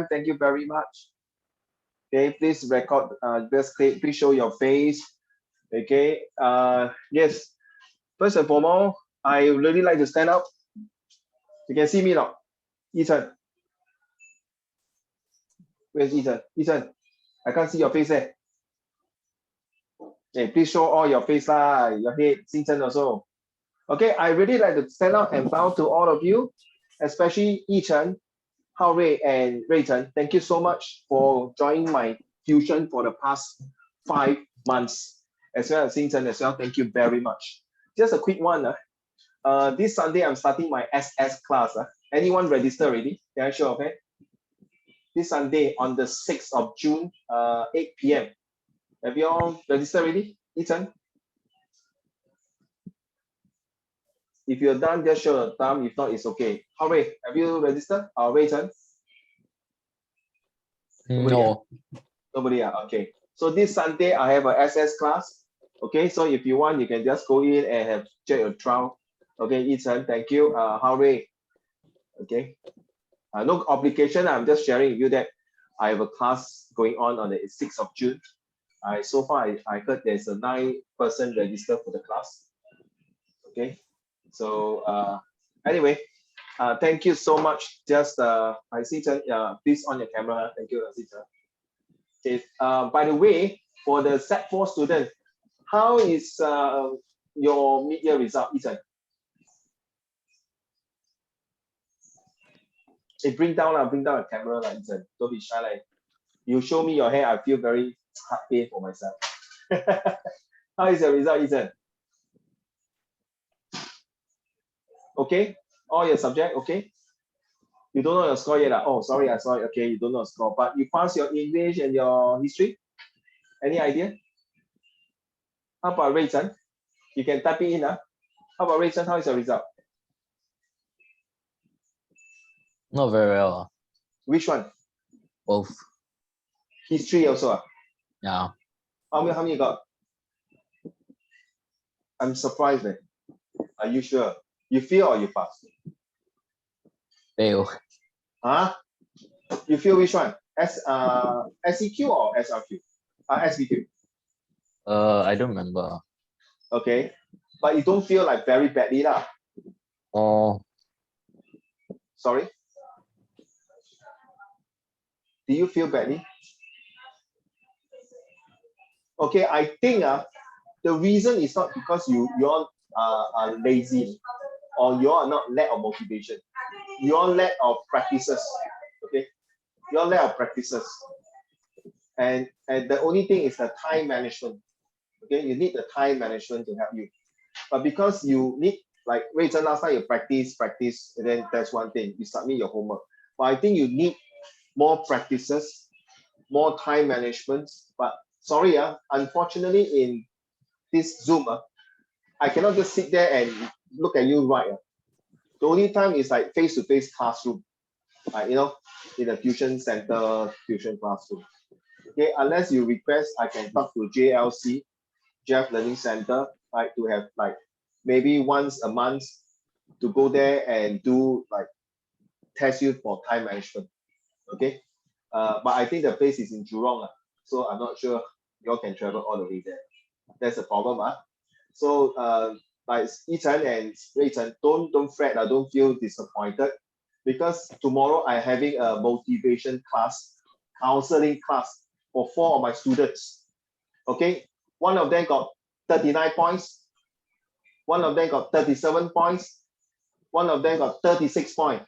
Thank you very much. Okay, please record. Please show your face. Okay. Yes. First and foremost, I really like to stand up. You can see me now. Ethan. Where's Ethan? Ethan, I can't see your face there. Okay, please show all your face lah, your head, Xingchen also. Okay, I really like to stand up and bow to all of you, especially Yichen, Hao Rui, and Reichen. Thank you so much for joining my tuition for the past 5 months, as well as Xingchen as well. Thank you very much. Just a quick one. This Sunday, I'm starting my SS class. Anyone register already? Can I show, okay? This Sunday on the 6th of June, 8 p.m. Have you all registered already? Ethan? If you're done, just show a thumb. If not, it's okay. Hooray, have you registered? Reichen? No. Nobody, okay. So this Sunday, I have a SS class. Okay, so if you want, you can just go in and have check your trial. Okay, Ethan, thank you. Hooray. Okay. No obligation. I'm just sharing with you that I have a class going on the 6th of June. So far, I heard there's a 9-person registered for the class. Okay. So anyway, thank you so much. Just I see, please on your camera. Thank you, Asita. Okay. By the way, for the Set 4 student, how is your mid-year result, Ethan? Hey, bring down the camera, Ethan. Don't be shy. You show me your hair, I feel very heart pain for myself. How is your result, Ethan? Okay, all your subject, okay? You don't know your score yet. Oh, sorry, I saw it. Okay, you don't know your score, but you pass your English and your history. Any idea? How about Reichen? You can type it in. How about Reichen? How is your result? Not very well. Which one? Both. History also. Yeah. How many you got? I'm surprised, man. Are you sure? You fail or you pass? Fail. Huh? You feel which one? SEQ or SRQ? SBQ. I don't remember. Okay. But you don't feel like very badly lah. Oh. Sorry? Do you feel badly? Okay, I think the reason is not because you all are lazy or you all are not lack of motivation. You all lack of practices. Okay, you all lack of practices, and the only thing is the time management. Okay, you need the time management to help you, but because you need, like Reichen last time, you practice, and then that's one thing, you submit your homework. But I think you need more practices, more time management. But sorry, unfortunately in this Zoom, I cannot just sit there and look at you right. The only time is like face-to-face classroom, in a tuition center, tuition classroom. Okay, unless you request, I can talk to JLC, Jeff Learning Center, to have maybe once a month to go there and do test you for time management. Okay, but I think the place is in Jurong, so I'm not sure you all can travel all the way there. That's the problem. So like Yichen and Reichen, don't fret, don't feel disappointed, because tomorrow I'm having a motivation class, counseling class for 4 of my students. Okay, one of them got 39 points, one of them got 37 points, one of them got 36 points.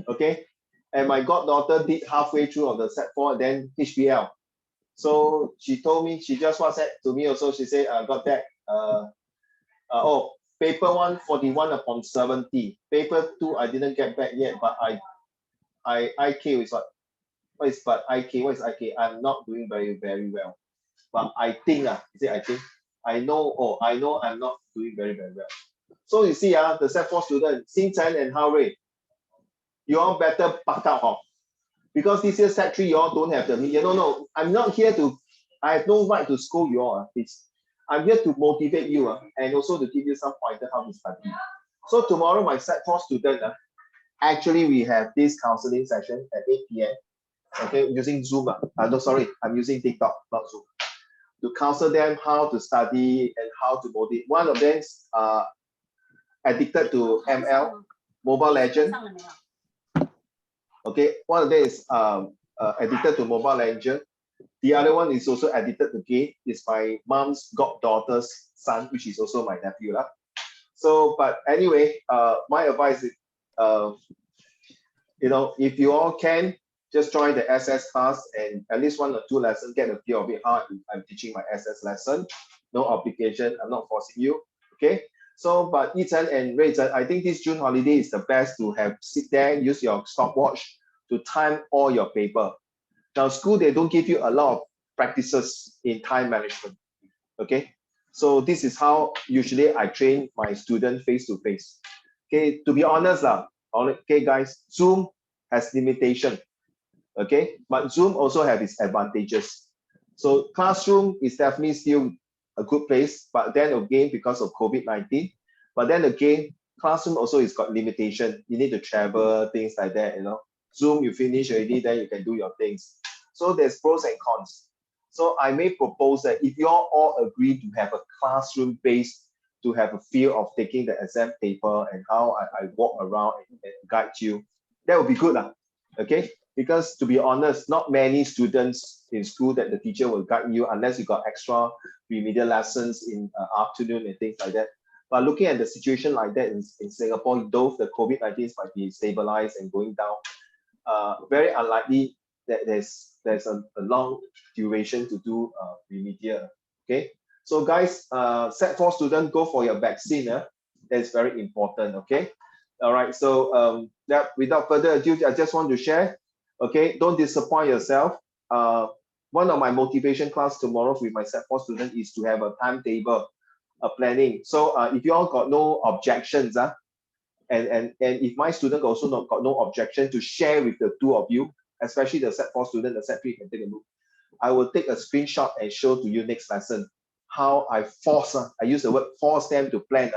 Okay, and my goddaughter did halfway through of the Set 4, then HBL. So she told me, she just WhatsApp to me also, she said, I got that. Paper 1, 41 upon 70. Paper 2, I didn't get back yet, but IK is what? What is IK? I'm not doing very, very well. But I think, I know I'm not doing very, very well. So you see, the Set 4 student, Xingchen and Hao Rui, you all better back out, because this year Set 3, you all don't have the media. No, I'm not here to, I have no right to scold you all, please. I'm here to motivate you and also to give you some pointer how to study. So tomorrow, my Set 4 student, actually we have this counseling session at 8 p.m. okay, using Zoom. No, sorry, I'm using TikTok, not Zoom, to counsel them how to study and how to motivate. One of them is addicted to ML, Mobile Legend. Okay, one of them is addicted to Mobile Legend. The other one is also addicted to game. It's my mom's goddaughter's son, which is also my nephew. So, but anyway, my advice is, if you all can, just join the SS class and at least 1 or 2 lessons, get a feel of it, how I'm teaching my SS lesson. No obligation, I'm not forcing you, okay? So, but Yichen and Ruichen, I think this June holiday is the best to have sit there, use your stopwatch to time all your paper. Now, school, they don't give you a lot of practices in time management, okay? So this is how usually I train my student face-to-face. Okay, to be honest, okay, guys, Zoom has limitation, okay? But Zoom also have its advantages. So classroom is definitely still a good place, but then again, because of COVID-19, but then again, classroom also is got limitation. You need to travel, things like that, Zoom, you finish already, then you can do your things. So there's pros and cons. So I may propose that if you all agree to have a classroom based, to have a feel of taking the exam paper and how I walk around and guide you, that would be good, okay? Because to be honest, not many students in school that the teacher will guide you unless you got extra remedial lessons in afternoon and things like that. But looking at the situation like that in Singapore, though the COVID-19 might be stabilized and going down, very unlikely that there's a long duration to do remedial, okay? So guys, Set 4 students, go for your vaccine. That's very important, okay? All right, so without further ado, I just want to share, okay? Don't disappoint yourself. One of my motivation class tomorrow with my Set 4 student is to have a timetable, a planning. So if you all got no objections, and if my student also got no objection to share with the two of you, especially the Set 4 student, the Set 3 can take a look. I will take a screenshot and show to you next lesson how I use the word force them to plan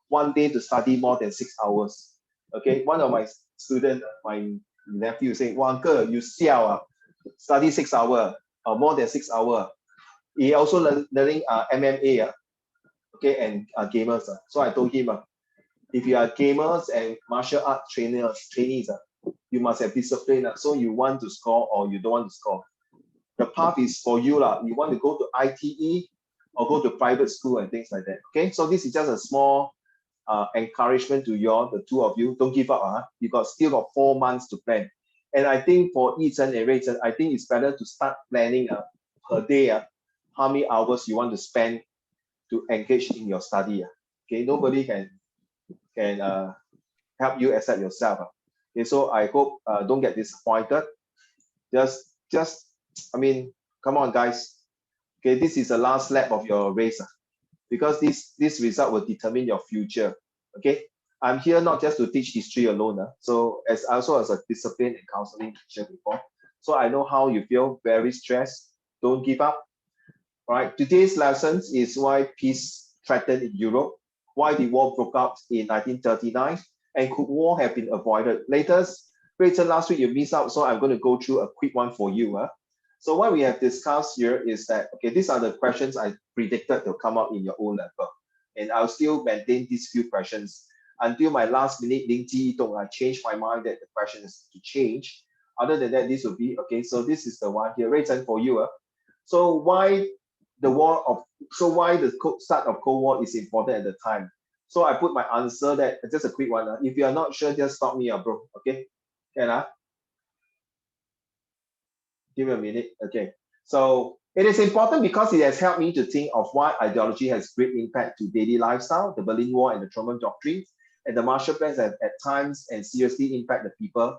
1 day to study more than 6 hours. Okay, one of my students, my nephew, saying, "Wow, uncle, you study 6 hours or more than 6 hours." He also learning MMA, okay, and gamers. So I told him, if you are gamers and martial arts trainees, you must have discipline. So you want to score or you don't want to score. The path is for you. You want to go to ITE or go to private school and things like that. Okay, so this is just a small encouragement to you all, the two of you. Don't give up. You still got 4 months to plan. And I think for Yichen and Ruichen, I think it's better to start planning per day how many hours you want to spend to engage in your study. Okay, nobody can help you except yourself. Okay, so I hope don't get disappointed. Just I mean, come on, guys. Okay, this is the last lap of your race, because this result will determine your future. Okay, I'm here not just to teach history alone. So as a discipline and counseling teacher before, so I know how you feel, very stressed. Don't give up. All right, today's lessons is why peace threatened in Europe, why the war broke out in 1939, and could war have been avoided? Latest, Rachel, last week you missed out, so I'm going to go through a quick one for you. So what we have discussed here is that, okay, these are the questions I predicted to come out in your own level. And I'll still maintain these few questions until my last minute, I changed my mind that the question is to change. Other than that, this will be, okay, so this is the one here, Rachel, for you. So why the start of Cold War is important at the time? So I put my answer that, just a quick one. If you are not sure, just stop me, bro. Okay? Can give me a minute. Okay. So it is important because it has helped me to think of why ideology has great impact to daily lifestyle, the Berlin Wall and the Truman Doctrine, and the Marshall Plans have at times and seriously impact the people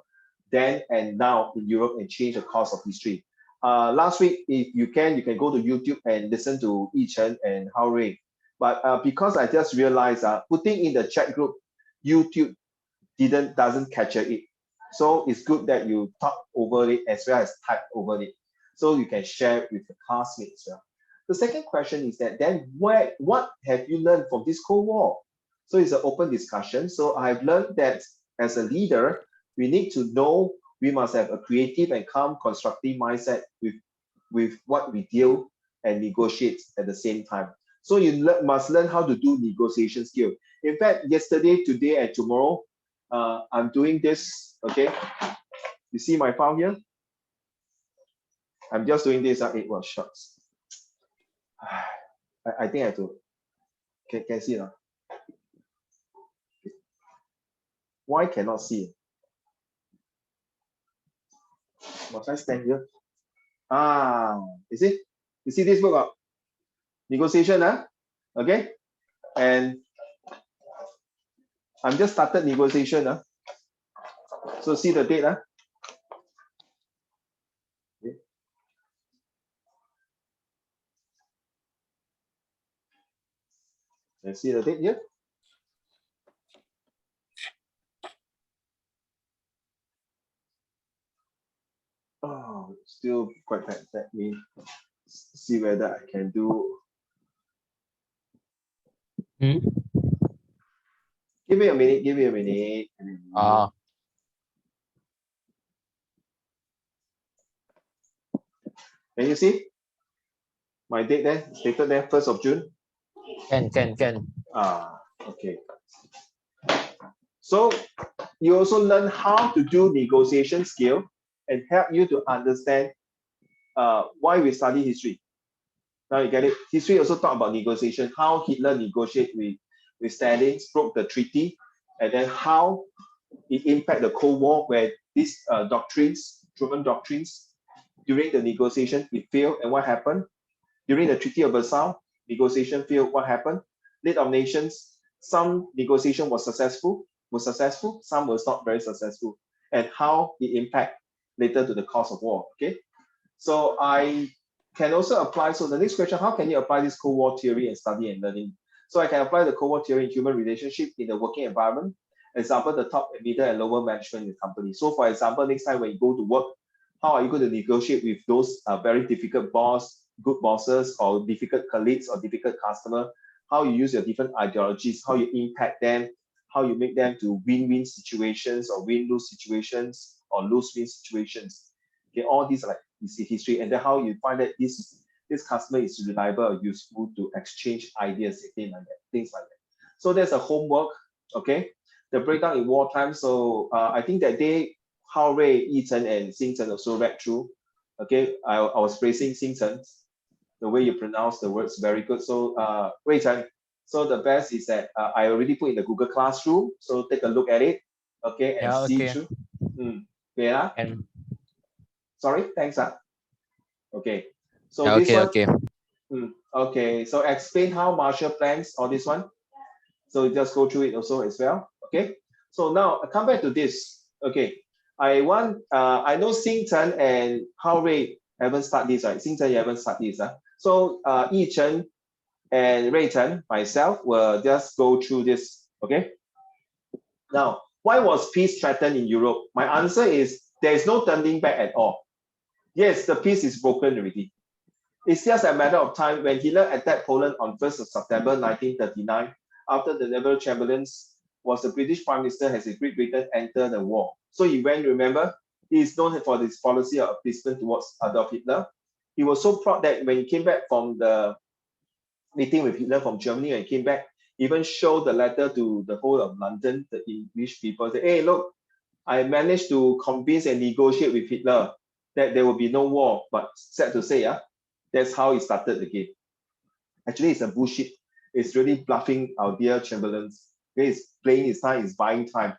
then and now in Europe and change the course of history. Last week, if you can go to YouTube and listen to Yichen and Hao Rui. But because I just realized putting in the chat group, YouTube doesn't capture it. So it's good that you talk over it as well as type over it, so you can share it with the classmates. The second question is that then what have you learned from this Cold War? So it's an open discussion. So I've learned that as a leader, we need to know we must have a creative and calm, constructive mindset with what we deal and negotiate at the same time. So you must learn how to do negotiation skill. In fact, yesterday, today, and tomorrow, I'm doing this, okay? You see my file here? I'm just doing this, 8 workshops. I think I have to, can see now. Why cannot see? Must I stand here? You see? You see this book? Negotiation, okay? And I'm just started negotiation. So see the date. Okay. And see the date here. Oh, still quite bad. Let me see whether I can do. Give me a minute. Give me a minute. Can you see my date there? Stated there, 1st of June. Can. Okay. So you also learn how to do negotiation skill and help you to understand why we study history. Now you get it. History also talk about negotiation, how Hitler negotiated with Stalin, broke the treaty, and then how it impacted the Cold War, where these doctrines, Truman doctrines, during the negotiation, it failed, and what happened? During the Treaty of Versailles, negotiation failed, what happened? League of Nations, some negotiation was successful, some was not very successful, and how it impact later to the cause of war, okay? So I can also apply, so the next question, how can you apply this Cold War theory and study and learning? So I can apply the Cold War theory in human relationship in the working environment. Example, the top, middle, and lower management in the company. So for example, next time when you go to work, how are you going to negotiate with those very difficult boss, good bosses, or difficult colleagues, or difficult customer? How you use your different ideologies, how you impact them, how you make them to win-win situations, or win-lose situations, or lose-win situations. Okay, all these are like history, and then how you find that this customer is reliable or useful to exchange ideas, things like that. So there's a homework, okay? The breakdown in wartime. So I think that day, Hao Rui, Yi Chen, and Xing Chen also read through. Okay, I was praising Xing Chen. The way you pronounce the words, very good. So Rui Chen, so the best is that I already put in the Google Classroom. So take a look at it, okay, and see through. Yeah. And sorry, thanks. Okay, so this one. Okay, so explain how Marshall plans all this one. So just go through it also as well. Okay, so now I come back to this. Okay, I know Xing Chen and Hao Rui haven't started this, right? Xing Chen, you haven't started this. So Yi Chen and Rui Chen, myself, will just go through this. Okay. Now, why was peace threatened in Europe? My answer is there is no turning back at all. Yes, the peace is broken already. It's just a matter of time. When Hitler attacked Poland on 1st of September 1939, after the Neville Chamberlain's was the British Prime Minister as Great Britain entered the war. So he went, remember, he is known for this policy of appeasement towards Adolf Hitler. He was so proud that when he came back from the meeting with Hitler from Germany and came back, even showed the letter to the whole of London, the English people, say, hey, look, I managed to convince and negotiate with Hitler that there will be no war. But sad to say, that's how it started again. Actually, it's a bullshit. It's really bluffing our dear Chamberlains. He's playing his time, he's buying time.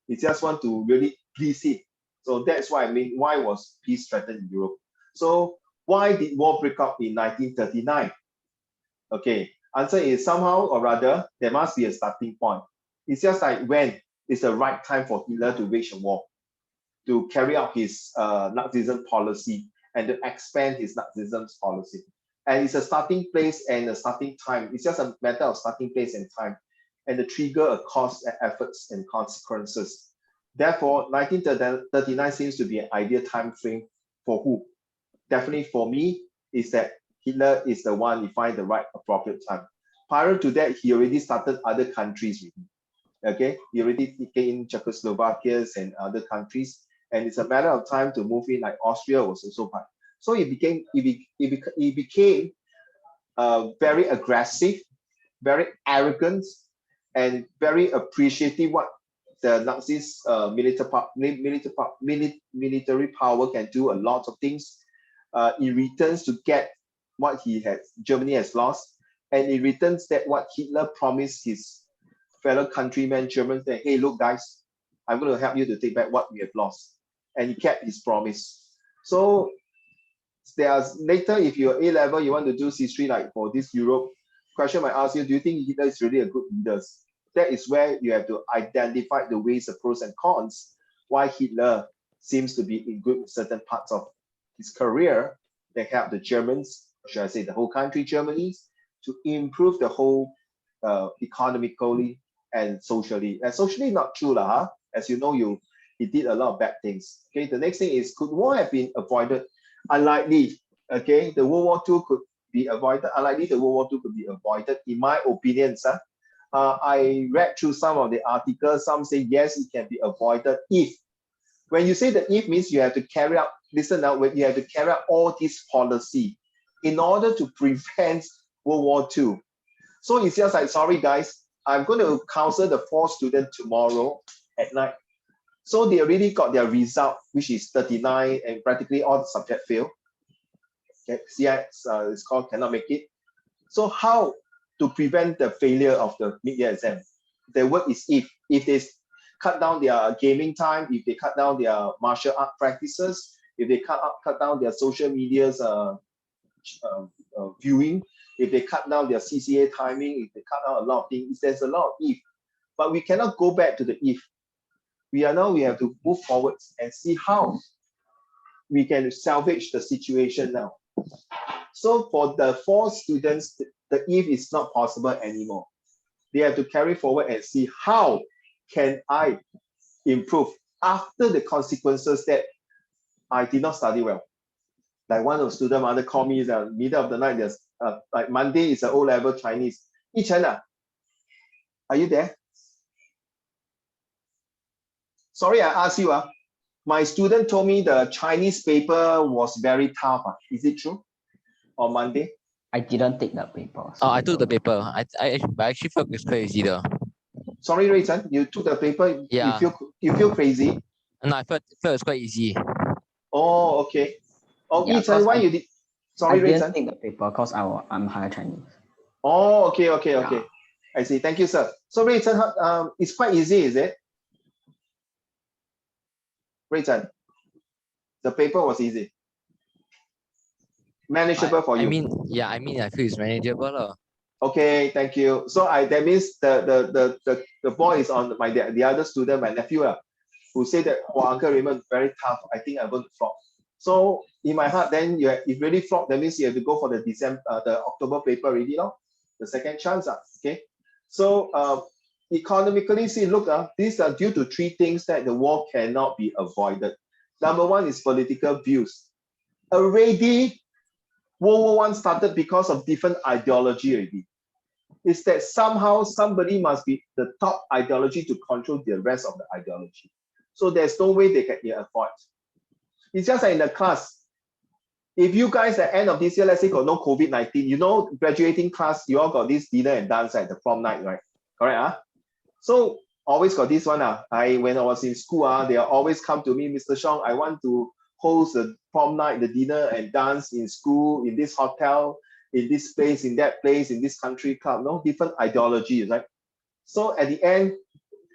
He just want to really please it. So that's why I mean, why was peace threatened in Europe? So why did war break out in 1939? Okay, answer is somehow or rather, there must be a starting point. It's just like when is the right time for Hitler to wage a war, to carry out his Nazism policy and to expand his Nazism policy. And it's a starting place and a starting time. It's just a matter of starting place and time, and the trigger a cause, efforts, and consequences. Therefore, 1939 seems to be an ideal time frame for who? Definitely for me, is that Hitler is the one who find the right appropriate time. Prior to that, he already started other countries with him. Okay, he already taken in Czechoslovakia and other countries, and it's a matter of time to move in. Like Austria was also part. So it became very aggressive, very arrogant, and very appreciative what the Nazis military power can do a lot of things in returns to get what Germany has lost, and in returns that what Hitler promised his fellow countrymen Germans that, hey, look guys, I'm going to help you to take back what we have lost, and he kept his promise. So later, if you're A level, you want to do history like for this Europe, question might ask you, do you think Hitler is really a good leader? That is where you have to identify the ways, the pros and cons, why Hitler seems to be in good certain parts of his career that helped the Germans, or should I say the whole country, Germany, to improve the whole economically and socially. And socially not true, huh? As you know, he did a lot of bad things. Okay, the next thing is, could war have been avoided? Unlikely. Okay, the World War II could be avoided. Unlikely the World War II could be avoided, in my opinion, sir. I read through some of the articles. Some say yes, it can be avoided if. When you say the if means you have to carry out, listen now, you have to carry out all this policy in order to prevent World War II. So it's just like, sorry guys, I'm going to counsel the 4 students tomorrow at night. So they already got their result, which is 39, and practically all the subject fail. Okay, CIS it's called cannot make it. So how to prevent the failure of the mid-year exam? The word is if. If they cut down their gaming time, if they cut down their martial art practices, if they cut down their social media's viewing, if they cut down their CCA timing, if they cut down a lot of things, there's a lot of if. But we cannot go back to the if. We have to move forward and see how we can salvage the situation now. So for the 4 students, the if is not possible anymore. They have to carry forward and see how can I improve after the consequences that I did not study well. Like one of the student mother called me in the middle of the night, there's like Monday is an O-level Chinese. Yichen, are you there? Sorry, I asked you. My student told me the Chinese paper was very tough. Is it true? On Monday? I didn't take the paper. So I took the paper. I actually felt it's quite easy though. Sorry, Ray Chen, you took the paper. Yeah. You feel crazy? No, I felt it's quite easy. Oh, okay. Oh, Yeah, Chen, why you did? Sorry, Ray I Chen. didn't take the paper because I'm higher Chinese. Oh, okay. Yeah. I see. Thank you, sir. So Ray Chen, it's quite easy, is it? Ray Chen, the paper was easy. Manageable for you. I mean, I feel it's manageable. Okay, thank you. So that means the boy is on the other student, my nephew, who said that, oh, Uncle Raymond, very tough. I think I'm going to flop. So in my heart, then if really flop, that means you have to go for the October paper already, the second chance. Okay. So economically, see, look, these are due to 3 things that the war cannot be avoided. Number 1 is political views. Already, World War I started because of different ideology already. It's that somehow somebody must be the top ideology to control the rest of the ideology. So there's no way they can avoid. It's just like in the class. If you guys at the end of this year, let's say got no COVID-19, graduating class, you all got this dinner and dance at the prom night, right? Correct? So always got this one. When I was in school, they always come to me, Mr. Shong, I want to host the prom night, the dinner and dance in school, in this hotel, in this place, in that place, in this country club, different ideologies, right? So at the end,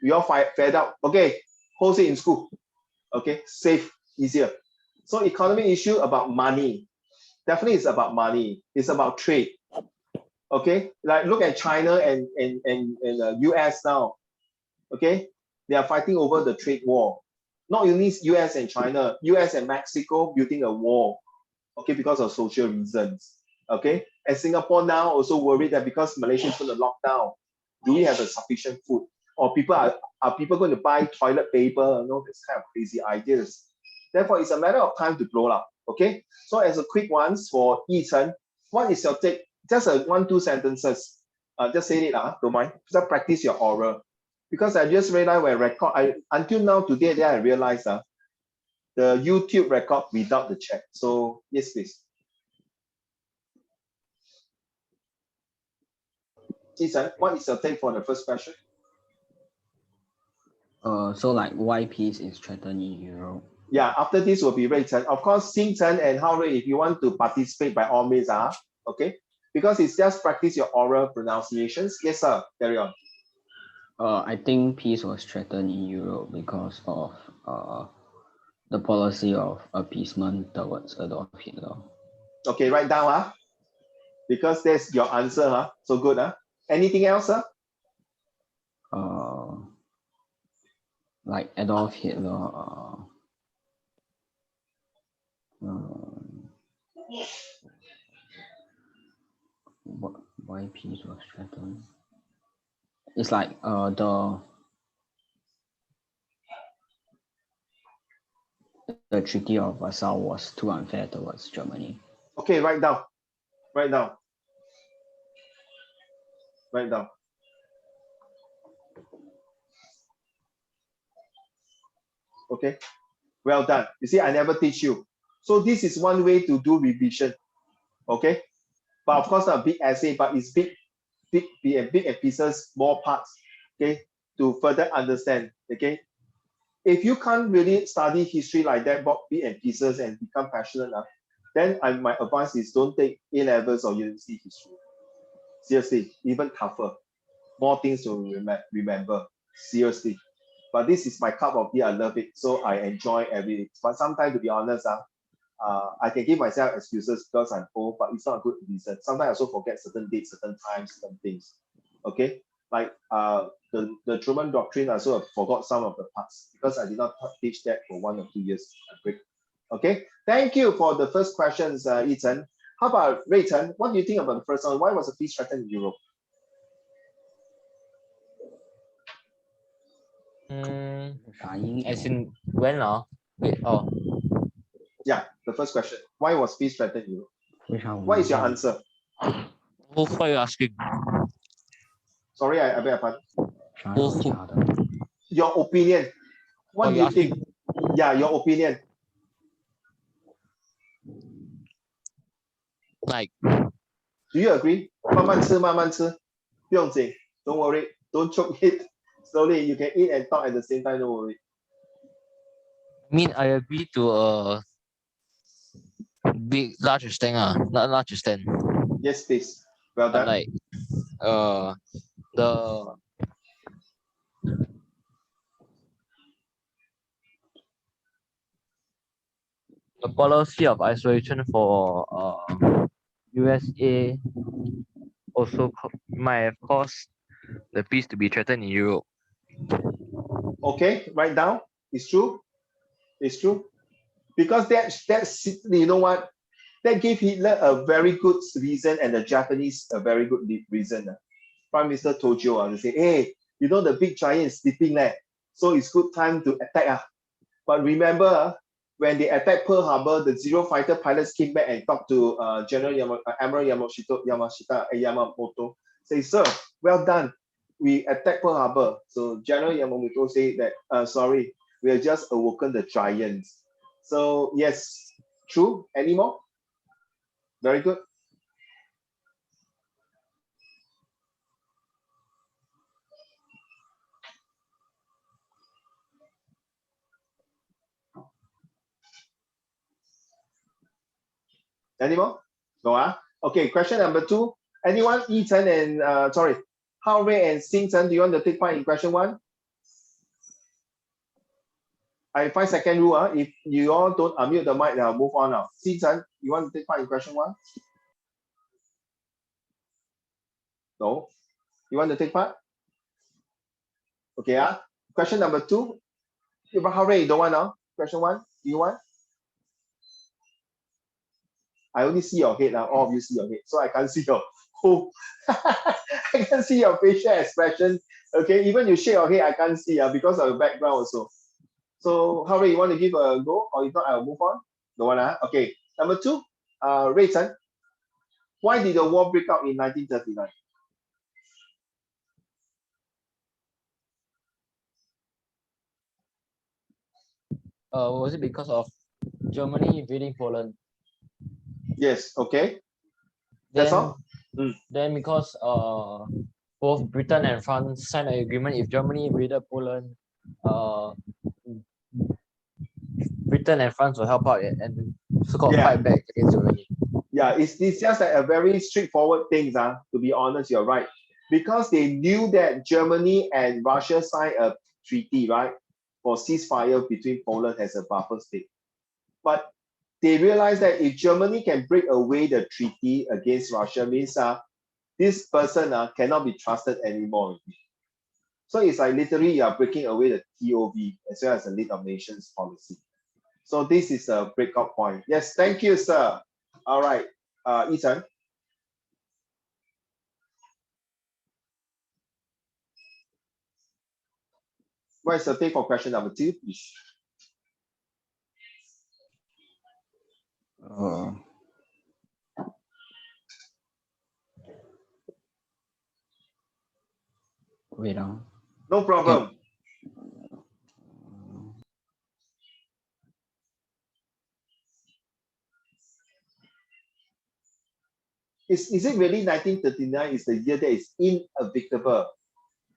we all fed up. Okay, host it in school. Okay, safe, easier. So economic issue about money. Definitely it's about money. It's about trade. Okay, like look at China and US now. Okay, they are fighting over the trade war. Not only US and China, US and Mexico building a wall, okay, because of social reasons, okay? And Singapore now also worried that because Malaysia is going to lock down, do we have a sufficient food? Or are people going to buy toilet paper? This kind of crazy ideas. Therefore, it's a matter of time to blow up, okay? So as a quick ones for Yi-Chen, what is your take? Just 1-2 sentences. Just say it, don't mind. Just practice your oral. Because I just realized when until now today, I realized the YouTube record without the chat. So yes, please. Jason, what is your take for the first question? So like why peace is threatened in Europe? Yeah, after this will be Rui Chen. Of course, Xing Chen and Hao Rui, if you want to participate by all means, okay? Because it's just practice your oral pronunciations. Yes, sir. Carry on. I think peace was threatened in Europe because of the policy of appeasement towards Adolf Hitler. Okay, write down, because that's your answer, so good, Anything else, Like Adolf Hitler. Why peace was threatened? It's like the Treaty of Versailles was too unfair towards Germany. Okay, write down. Write down. Write down. Okay, well done. You see, I never teach you. So this is one way to do revision. Okay, but of course not a big essay, but it's big and pieces, more parts. Okay, to further understand. Okay, if you can't really study history like that, big and pieces, and become passionate, then my advice is don't take A-levels or university history. Seriously, even tougher, more things to remember. Seriously, but this is my cup of tea. I love it, so I enjoy every day. But sometimes, to be honest, I can give myself excuses because I'm old, but it's not a good reason. Sometimes I also forget certain dates, certain times, certain things. Okay, like the Truman Doctrine, I also forgot some of the parts because I did not teach that for 1 or 2 years. Okay, thank you for the first questions, Ethan. How about Rui Chen? What do you think about the first one? Why was the peace threatened in Europe? As in when? Wait, Yeah, the first question. Why was peace threatened in Europe? Which one? What is your answer? who are you asking? Sorry, I beg your pardon. China. Your opinion. What do you think? Yeah, your opinion. Like, do you agree? 慢慢吃，慢慢吃，不用紧 don't worry, don't choke it. Slowly, you can eat and talk at the same time, don't worry. I mean, I agree to a large extent, not large extent. Yes, please. Well But done. like, the policy of isolation for USA also might have caused the peace to be threatened in Europe. Okay, write down. It's true. It's true. Because that's you know what? That gave Hitler a very good reason and the Japanese a very good reason. Prime Minister told you, they say, hey, you know the big giant is sleeping there, so it's good time to attack. But remember, when they attacked Pearl Harbor, the Zero fighter pilots came back and talked to Admiral Yamamoto. Say, sir, well done. We attacked Pearl Harbor. So General Yamamoto said that, sorry, we have just awoken the giants. So yes, true. Any more? Very good. Any more? No, Okay, question number 2. Anyone? Ethan and sorry, Hao Rui and Xing Chen, do you want to take part in question 1? I 5-second rule. If you all don't unmute the mic, I'll move on now. Xing Chen, you want to take part in question 1? No. You want to take part? Okay, question number 2. Hao Rui, you don't want now? Question 1, do you want? I only see your head now. All of you see your head, so I can't see your whole. I can't see your facial expression. Okay, even you shake your head, I can't see because of the background also. So, Hao Rui, you want to give a go, or if not, I'll move on. No one, Okay. Number 2, Rui Chen. Why did the war break out in 1939? was it because of Germany invading Poland? Yes, okay. Then, That's all? Then because both Britain and France signed an agreement, if Germany invaded Poland, Britain and France will help out and so-called Yeah. fight back against Germany. Yeah, it's just like a very straightforward thing, to be honest, you're right. Because they knew that Germany and Russia signed a treaty, right, for ceasefire between Poland as a buffer state. But they realized that if Germany can break away the treaty against Russia, means this person cannot be trusted anymore. So it's like literally you are breaking away the TOV as well as the League of Nations policy. So this is a breakout point. Yes, thank you, sir. All right, Ethan. What is the take for question number 2, please? Wait on. No problem. Okay. Is it really 1939 is the year that is inevitable?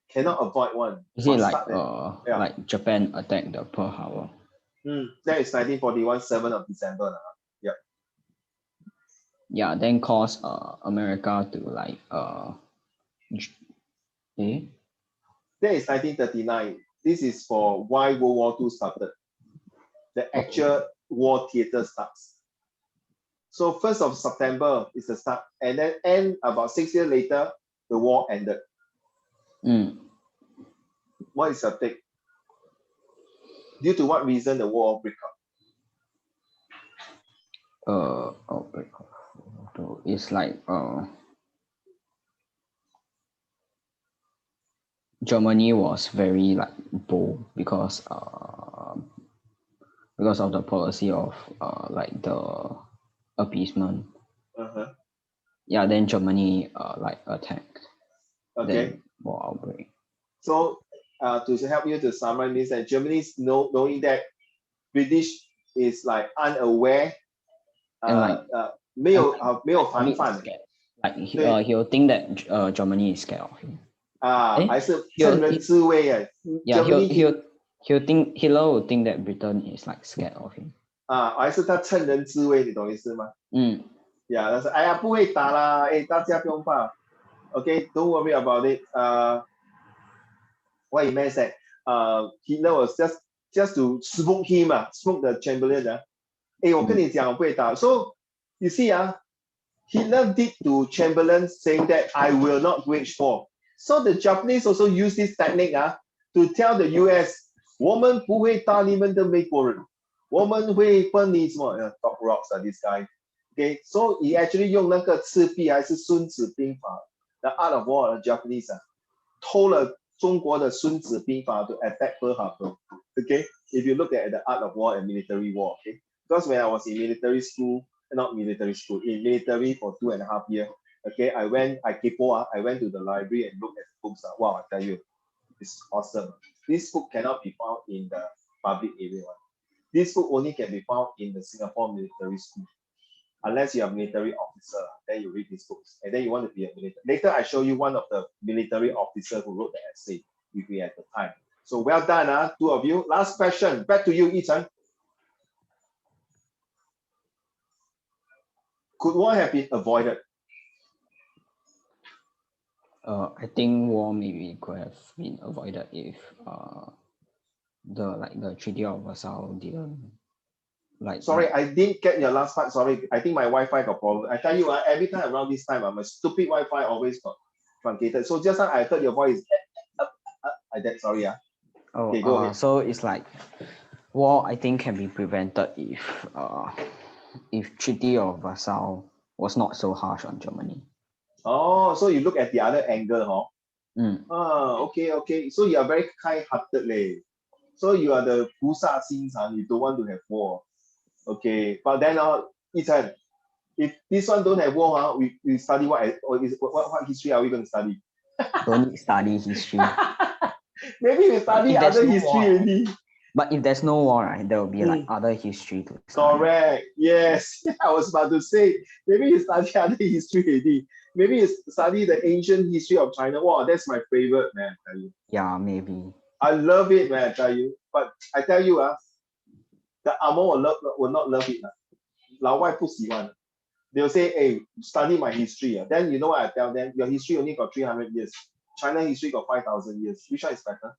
Cannot avoid one. Is it like Japan attacked the Pearl Harbor? That is 1941, 7th of December. Yeah. Yeah, then caused America to like That is 1939. This is for why World War II started. The actual war theater starts. So 1st of September is the start, and then end about 6 years later, the war ended. What is your take? Due to what reason the war break up? It's like Germany was very like bold because of the policy of like the appeasement. Yeah, then Germany like attacked. Okay. Then war outbreak. So to help you to summarize means that Germany is knowing that British is like unaware, and 没有防范。 Like he'll think that Germany is scared of him. 还是趁人之危哎。Yeah, Hitler will think that Britain is like scared of him. 还是他趁人之危，你懂意思吗？Yeah, 他说哎呀不会打啦，大家不用怕。Okay, don't worry about it. What he meant that Hitler was just to smoke him, smoke the Chamberlain. 我跟你讲我不会打。So you see Hitler did to Chamberlain saying that I will not wage war. So the Japanese also use this technique to tell the US 我们不会打你们的美国人，我们会分你什么 top rocks this guy. Okay, so he actually 用那个赤壁还是孙子兵法 The Art of War, the Japanese 偷了中国的孙子兵法 to attack Pearl Harbor. Okay, if you look at the Art of War and military war, okay, because when I was in military school, not military school, in military for 2.5 years, okay, I went to the library and looked at books. Wow, I tell you, it's awesome. This book cannot be found in the public area. This book only can be found in the Singapore military school. Unless you're a military officer, then you read these books. And then you want to be a military. Later, I show you one of the military officers who wrote the essay with me at the time. So well done, two of you. Last question, back to you, Ethan. Could war have been avoided? I think war maybe could have been avoided if the Treaty of Versailles didn't Sorry, I didn't get your last part. Sorry, I think my Wi-Fi got problem. I tell you, every time around this time, my stupid Wi-Fi always got truncated. So just now I heard your voice. Sorry. Okay, go ahead. So it's like war, I think, can be prevented if Treaty of Versailles was not so harsh on Germany. Oh, so you look at the other angle, okay. So you are very kind-hearted, so you are the 菩萨心肠, you don't want to have war. Okay, but then Ethan, if this one don't have war, we study what history are we going to study? Don't study history. Maybe we study other history already. But if there's no war, right, there will be like other history to study. Correct. Yes. I was about to say, maybe you study other history already. Maybe you study the ancient history of China. Wow, that's my favorite, man. I tell you. Yeah, maybe. I love it, man. I tell you. But I tell you, the Amo will not love it. 老外不喜欢. They'll say, hey, study my history. Then you know what I tell them? Your history only got 300 years. China history got 5,000 years. Which one is better?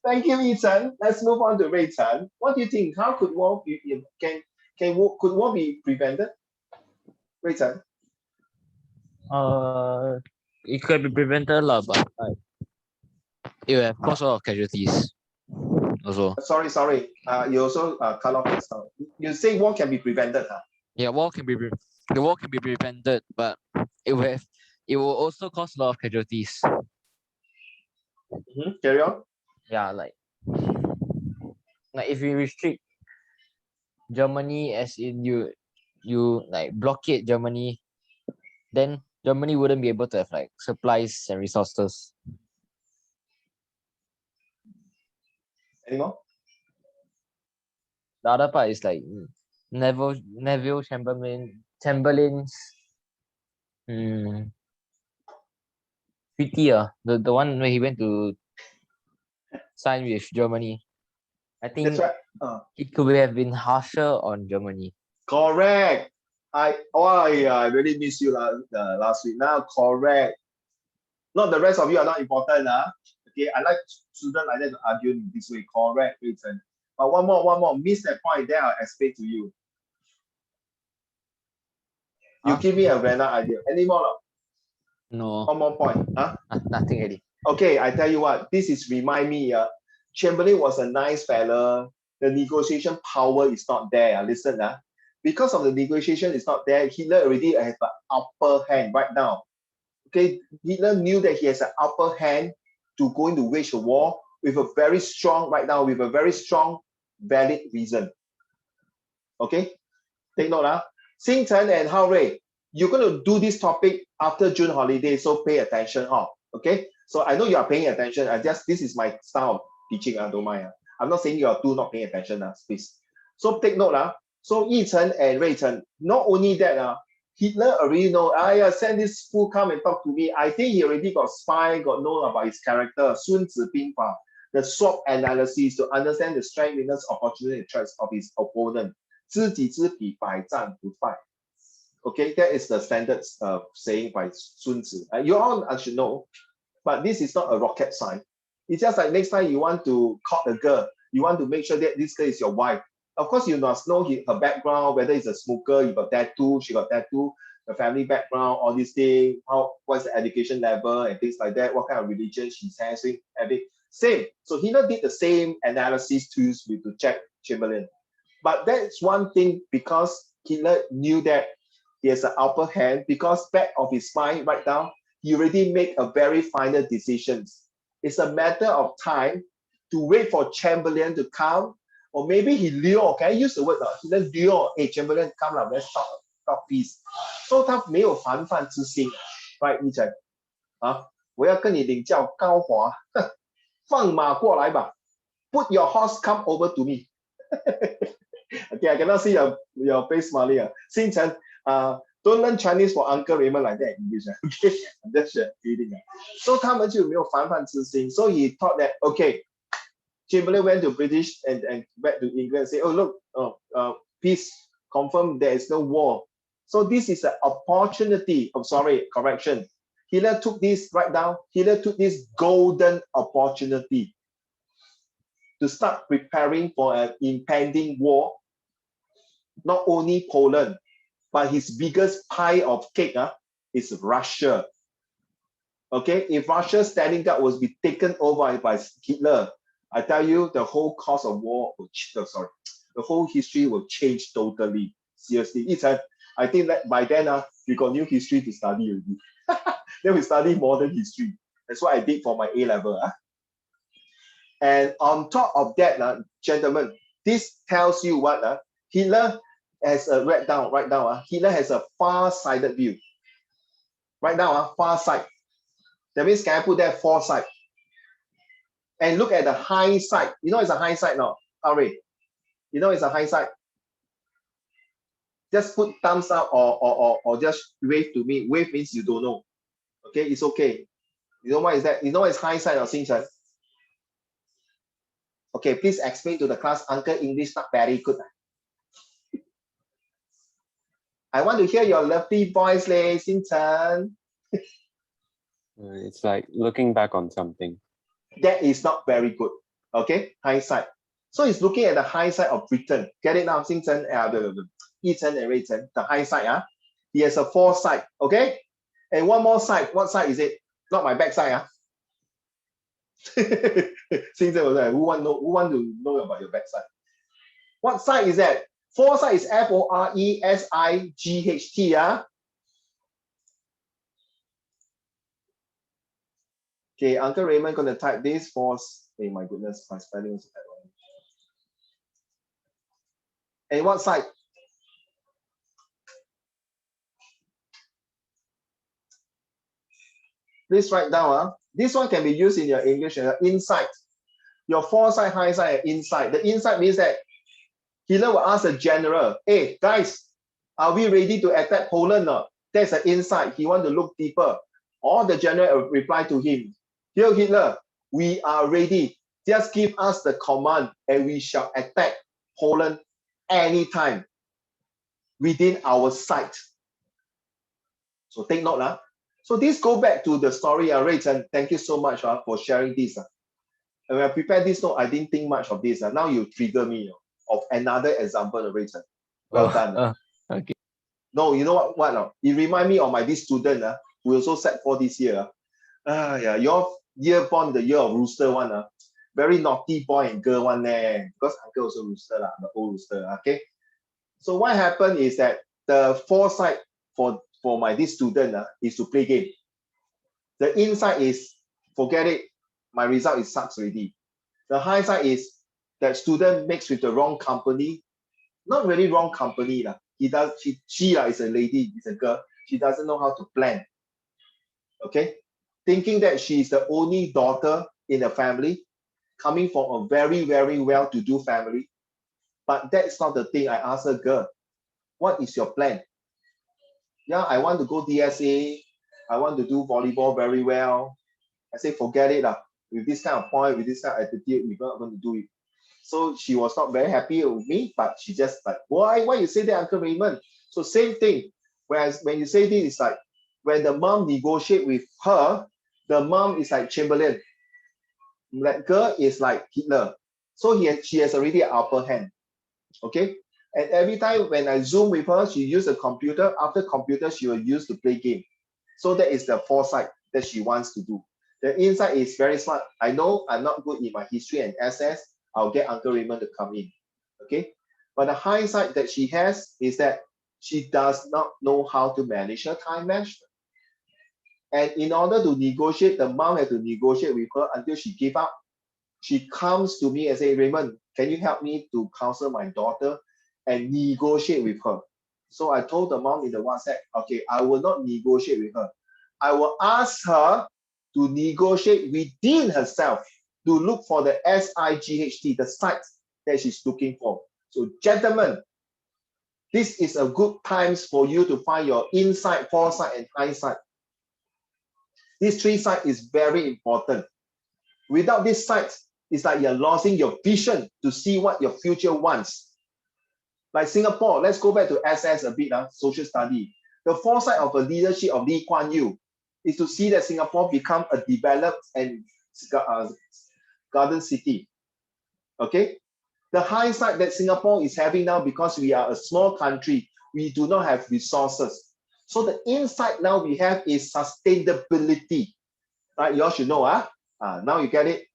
Thank you, Yi-Chen. Let's move on to Rui-Chen. What do you think? How could war be could war be prevented? Rui-Chen? It could be prevented, but like, it will have caused a lot of casualties. Also. Sorry. You also cut off the sound. You say war can be prevented, huh? Yeah, the war can be prevented, but it will also cause a lot of casualties. Carry on. Yeah, like if you restrict Germany, as in you like blockade Germany, then Germany wouldn't be able to have like supplies and resources. Anymore? The other part is like Neville Chamberlain's treaty, the one where he went to sign with Germany. I think That's right. it could have been harsher on Germany. Correct. I really miss you last week. Now, correct. Not the rest of you are not important. Okay, I like students like that to argue in this way. Correct, Rui-Chen. But one more. Miss that point, then I'll explain to you. You give me a random idea. Any more? No. One more point. Nothing really. Okay, I tell you what. This is remind me. Chamberlain was a nice fella. The negotiation power is not there. Listen, because of the negotiation is not there, Hitler already has an upper hand right now. Okay, Hitler knew that he has an upper hand to going to wage a war with a very strong, valid reason. Okay, take note. Xingchen and Hao Rui, you're going to do this topic after June holiday, so pay attention. Okay, so I know you are paying attention. This is my style of teaching. Don't mind. I'm not saying you are not paying attention, please. So take note. So Yi-Chen and Rui-Chen, not only that, Hitler already know, send this fool come and talk to me. I think he already got got known about his character, Sun Tzu Bingfa, the SWOT analysis to understand the strength, weakness, opportunity, and threats of his opponent. 知己知彼，百战不败. Okay, that is the standard saying by Sun Tzu. You all should know, but this is not a rocket science. It's just like next time you want to court a girl, you want to make sure that this girl is your wife. Of course, you must know her background, whether it's a smoker, you got tattoo, she got tattoo, the family background, all these things, what's the education level and things like that, what kind of religion she has, everything. Same. So Hitler did the same analysis tools to check Chamberlain. But that's one thing, because Hitler knew that he has an upper hand, because back of his mind right now, he already made a very final decisions. It's a matter of time to wait for Chamberlain to come, or maybe he lure. Can I use the word? He just lure, hey, Chamberlain, come now, let's talk peace. So 他没有防范之心 ，right, Yi-Chen? 我要跟你领教高华，放马过来吧 ，Put your horse, come over to me. Okay, I cannot see your face smiling. Xingchen, don't learn Chinese for Uncle Raymond like that in English. Okay, I'm just kidding. So 他们就没有防范之心. So he thought that, okay, Chamberlain went to British and back to England and say, oh, look, peace, confirm there is no war. So this is an opportunity. Correction. Hitler took this golden opportunity to start preparing for an impending war. Not only Poland, but his biggest pie of cake is Russia. Okay, if Russia standing up was be taken over by Hitler, I tell you, the whole course of war the whole history will change totally. Seriously, I think that by then we got new history to study already. Then we study modern history. That's what I did for my A-level. And on top of that, gentlemen, this tells you what Hitler has right now. Hitler has a far-sighted view. Right now, far sight. That means, can I put that foresight? and look at the hindsight. You know it's a hindsight now, Harry. You know it's a hindsight. Just put thumbs up or just wave to me. Wave means you don't know. Okay, it's okay. You know what is that? You know what is hindsight or Xingchen? Okay, please explain to the class. Uncle English not very good. I want to hear your lovely voice, Lei Xingchen. It's like looking back on something. That is not very good. Okay, hindsight. So it's looking at the hindsight of Britain. Get it now, Xingchen, Yichen and Reichen. The hindsight, he has a foresight. Okay, and one more side. What side is it? Not my backside, Xingchen was like, who want to know about your backside? What side is that? Foresight is Foresight. Okay, Uncle Raymond gonna type this force. Hey, my goodness, my spelling is bad. And what side? Please write down. This one can be used in your English insight. Your foresight, hindsight, and insight. The insight means that Hitler will ask the general, hey, guys, are we ready to attack Poland? That's an insight. He want to look deeper. Or the general will reply to him, Dear Hitler, we are ready. Just give us the command and we shall attack Poland anytime within our sight. So take note. So this go back to the story, Reichen. Thank you so much for sharing this. And when I prepared this note, I didn't think much of this. Now you trigger me of another example, Reichen. Well done. Okay. No, you know what? It remind me of this student who also sat for this year. Yeah, your year born the year of rooster one. Very naughty boy and girl one there. Because uncle also rooster, the old rooster. Okay. So what happened is that the foresight for this student is to play game. The insight is forget it. My result is sucks already. The hindsight is that student mixed with the wrong company. Not really wrong company. She is a lady, is a girl. She doesn't know how to plan. Okay? Thinking that she is the only daughter in the family, coming from a very, very well-to-do family. But that's not the thing. I asked her, girl, what is your plan? Yeah, I want to go DSA. I want to do volleyball very well. I say, forget it. With this kind of point, with this kind of attitude, we're not going to do it. So she was not very happy with me, but she just like, why you say that, Uncle Raymond? So same thing. Whereas when you say this, it's like when the mom negotiate with her, the mom is like Chamberlain. That girl is like Hitler. So she has already an upper hand. Okay? And every time when I Zoom with her, she use a computer. After computer, she will use to play game. So that is the foresight that she wants to do. The insight is very smart. I know I'm not good in my history and SS. I'll get Uncle Raymond to come in. Okay? But the hindsight that she has is that she does not know how to manage her time management. And in order to negotiate, the mom had to negotiate with her until she gave up. She comes to me and say, Raymond, can you help me to counsel my daughter and negotiate with her? So I told the mom in the WhatsApp, okay, I will not negotiate with her. I will ask her to negotiate within herself to look for the SIGHT, the site that she's looking for. So gentlemen, this is a good times for you to find your insight, foresight, and hindsight. These three sides is very important. Without this sight, it's like you're losing your vision to see what your future wants. Like Singapore, let's go back to SS a bit, social study. The foresight of the leadership of Lee Kuan Yew is to see that Singapore become a developed and garden city. Okay? The hindsight that Singapore is having now, because we are a small country, we do not have resources. So the insight now we have is sustainability. Right? You all should know, now you get it.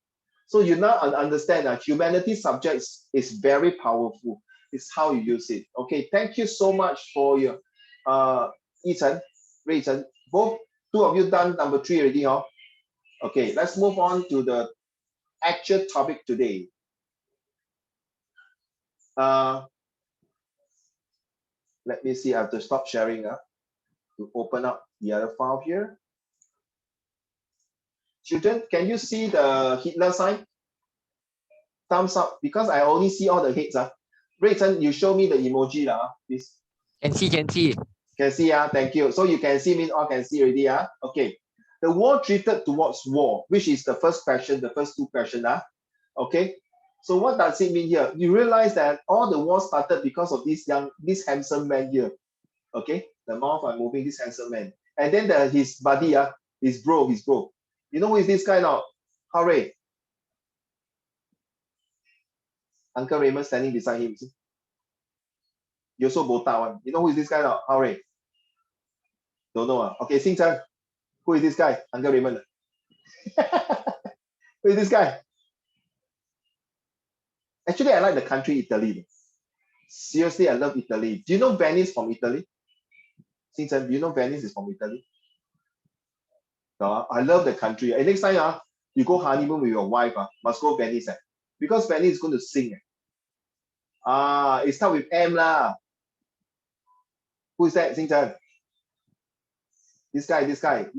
So you now understand that humanities subjects is very powerful. It's how you use it. Okay, thank you so much for your Yichen, Reichen. Both two of you done number 3 already, huh? Okay, let's move on to the actual topic today. Let me see, I have to stop sharing to open up the other file here. Children, can you see the Hitler sign? Thumbs up, because I only see all the heads. Ray Chen, you show me the emoji, please. Can see, can see. Can see, thank you. So you can see means all can see already. Okay. The war drifted towards war, which is the first question, the first two questions. Okay. So what does it mean here? You realize that all the war started because of this handsome man here. Okay. The mouth are moving, this handsome man. And then his buddy, his bro. You know who is this guy now? Hooray. Uncle Raymond standing beside him. You also botak one. You know who is this guy now? Hooray. Don't know. Okay, Xing Chen. Who is this guy? Uncle Raymond. Who is this guy? Actually, I like the country Italy. Seriously, I love Italy. Do you know Venice from Italy? Xing Chen, do you know Venice is from Italy? No, I love the country. And next time you go honeymoon with your wife, must go Venice. Because Venice is going to sing. It starts with M lah. Who is that, Xing Chen? This guy.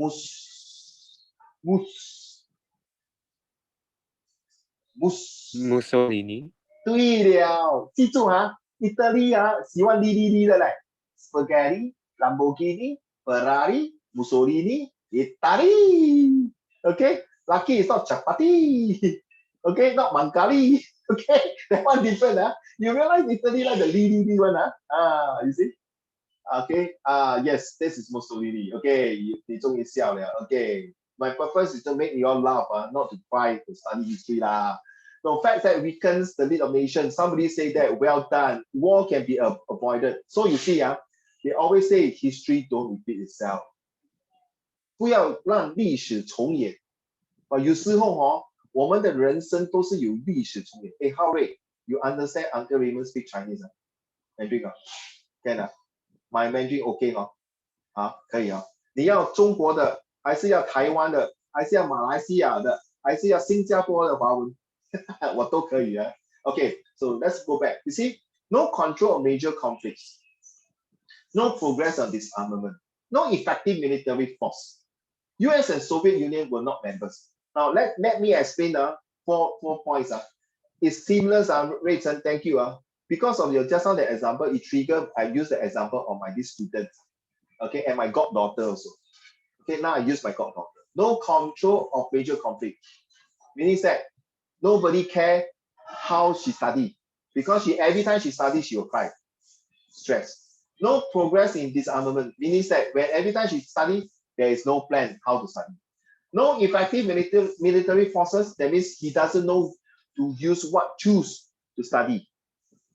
Mussolini. 对了，记住意大利喜欢哩的嘞 ，spaghetti、Lamborghini、Ferrari、Mussolini、Italy。Okay, lucky it's not chapati. Okay, not Mancali. Okay, that one different. You realize Italy like the li one you see? Okay, yes, this is Mussolini. Okay, 你终于笑了。Okay, my purpose is to make you all laugh, not to try to study history lah. The fact that weakens the lead of nations. Somebody say that, well done. War can be avoided. So you see, they always say history don't repeat itself. 不要让历史重演。有时候我们的人生都是有历史重演。Hey, Howard, you understand Uncle Raymond speak Chinese? Mandarin Can My Mandarin OK 可以你要中国的，还是要台湾的，还是要马来西亚的，还是要新加坡的华文？我都可以Okay, so let's go back. You see, no control of major conflicts, no progress on disarmament, no effective military force. US and Soviet Union were not members. Now let me explain 4 points. It's seamless, Ray Chen, thank you. Because of your just now the example, it triggered. I use the example of this student, okay, and my goddaughter also. Okay, now I use my goddaughter. No control of major conflict, meaning that nobody care how she study, because every time she studies, she will cry, stress. No progress in disarmament, meaning that when every time she studies, there is no plan how to study. No effective military forces, that means he doesn't know to choose to study.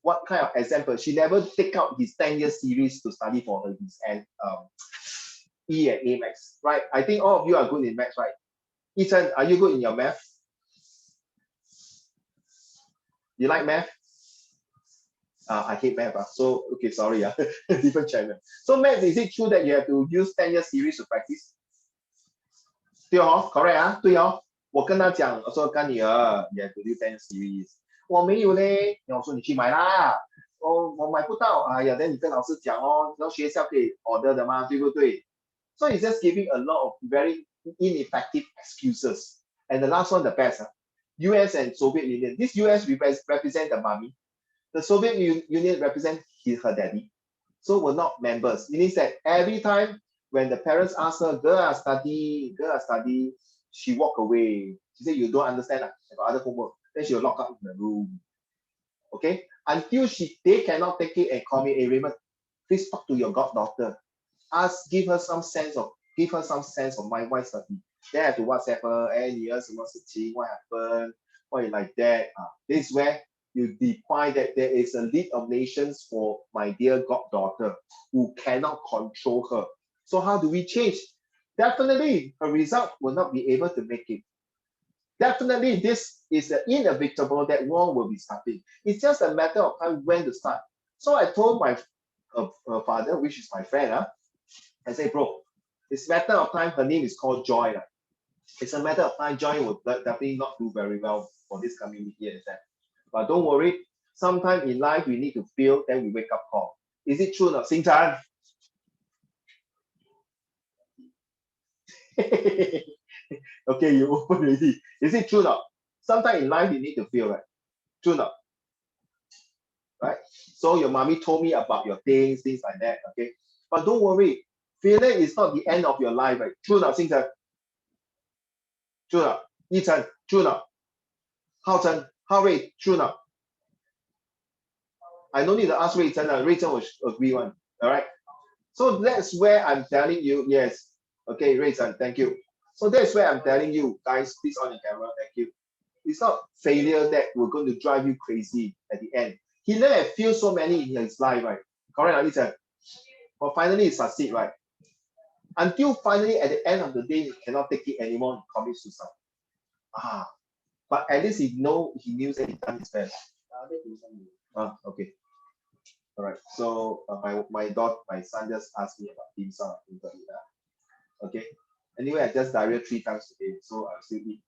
What kind of example? She never take out his 10-year series to study for his E and A maths, right? I think all of you are good in maths, right? Ethan, are you good in your math? You like math? I hate math. So, okay, sorry. Different channel. So, math, is it true that you have to use 10-year series to practice? 对correct 对我跟他讲，我说跟女儿 you have to do 10-year series。我没有嘞，我说你去买啦。我买不到，哎呀，你跟老师讲然后学校可以 order 的嘛，对不对？ So it's just giving a lot of very ineffective excuses. And the last one, the best, US and Soviet Union. This US represent the mommy. The Soviet Union represent her daddy. So we're not members. It means that every time when the parents ask her, girl study, she walk away. She said, you don't understand, I got other homework. Then she will lock up in the room. Okay? Until they cannot take it and call me, hey Raymond, please talk to your goddaughter. Give her some sense of my wife study. Then I have to WhatsApp her, hey, what happened? Why you like that? This is where you define that there is a league of nations for my dear goddaughter who cannot control her. So how do we change? Definitely, her result will not be able to make it. Definitely, this is inevitable that war will be starting. It's just a matter of time when to start. So I told my father, which is my friend, I say, bro, it's a matter of time. Her name is called Joy. It's a matter of time. Joy will definitely not do very well for this coming year. But don't worry. Sometime in life, we need to fail, then we wake up call. Is it true or not, Xing Chan? Okay, you open already. Is it true or not? Sometime in life, you need to fail, right? True not? Right? So your mommy told me about your things like that, okay? But don't worry, failure is not the end of your life, right? True not, Xing Chen? True not? Yi Chen, true not? Hao Chen, Hao Rui, true not? I don't need to ask Rui Chen, Rui Chen will agree one, all right? So that's where I'm telling you, yes. Okay, Rui Chen, thank you. So that's where I'm telling you, guys, please on the camera, thank you. It's not failure that we're going to drive you crazy at the end. He never failed so many in his life, right? Correct, Li Chen? But finally he succeed, right? Until finally at the end of the day, he cannot take it anymore, he commits suicide. But at least he knew that he done his best. Okay. All right. So my son just asked me about dim sum. Okay. Anyway, I just diarrhea 3 times today, so I'll still eat.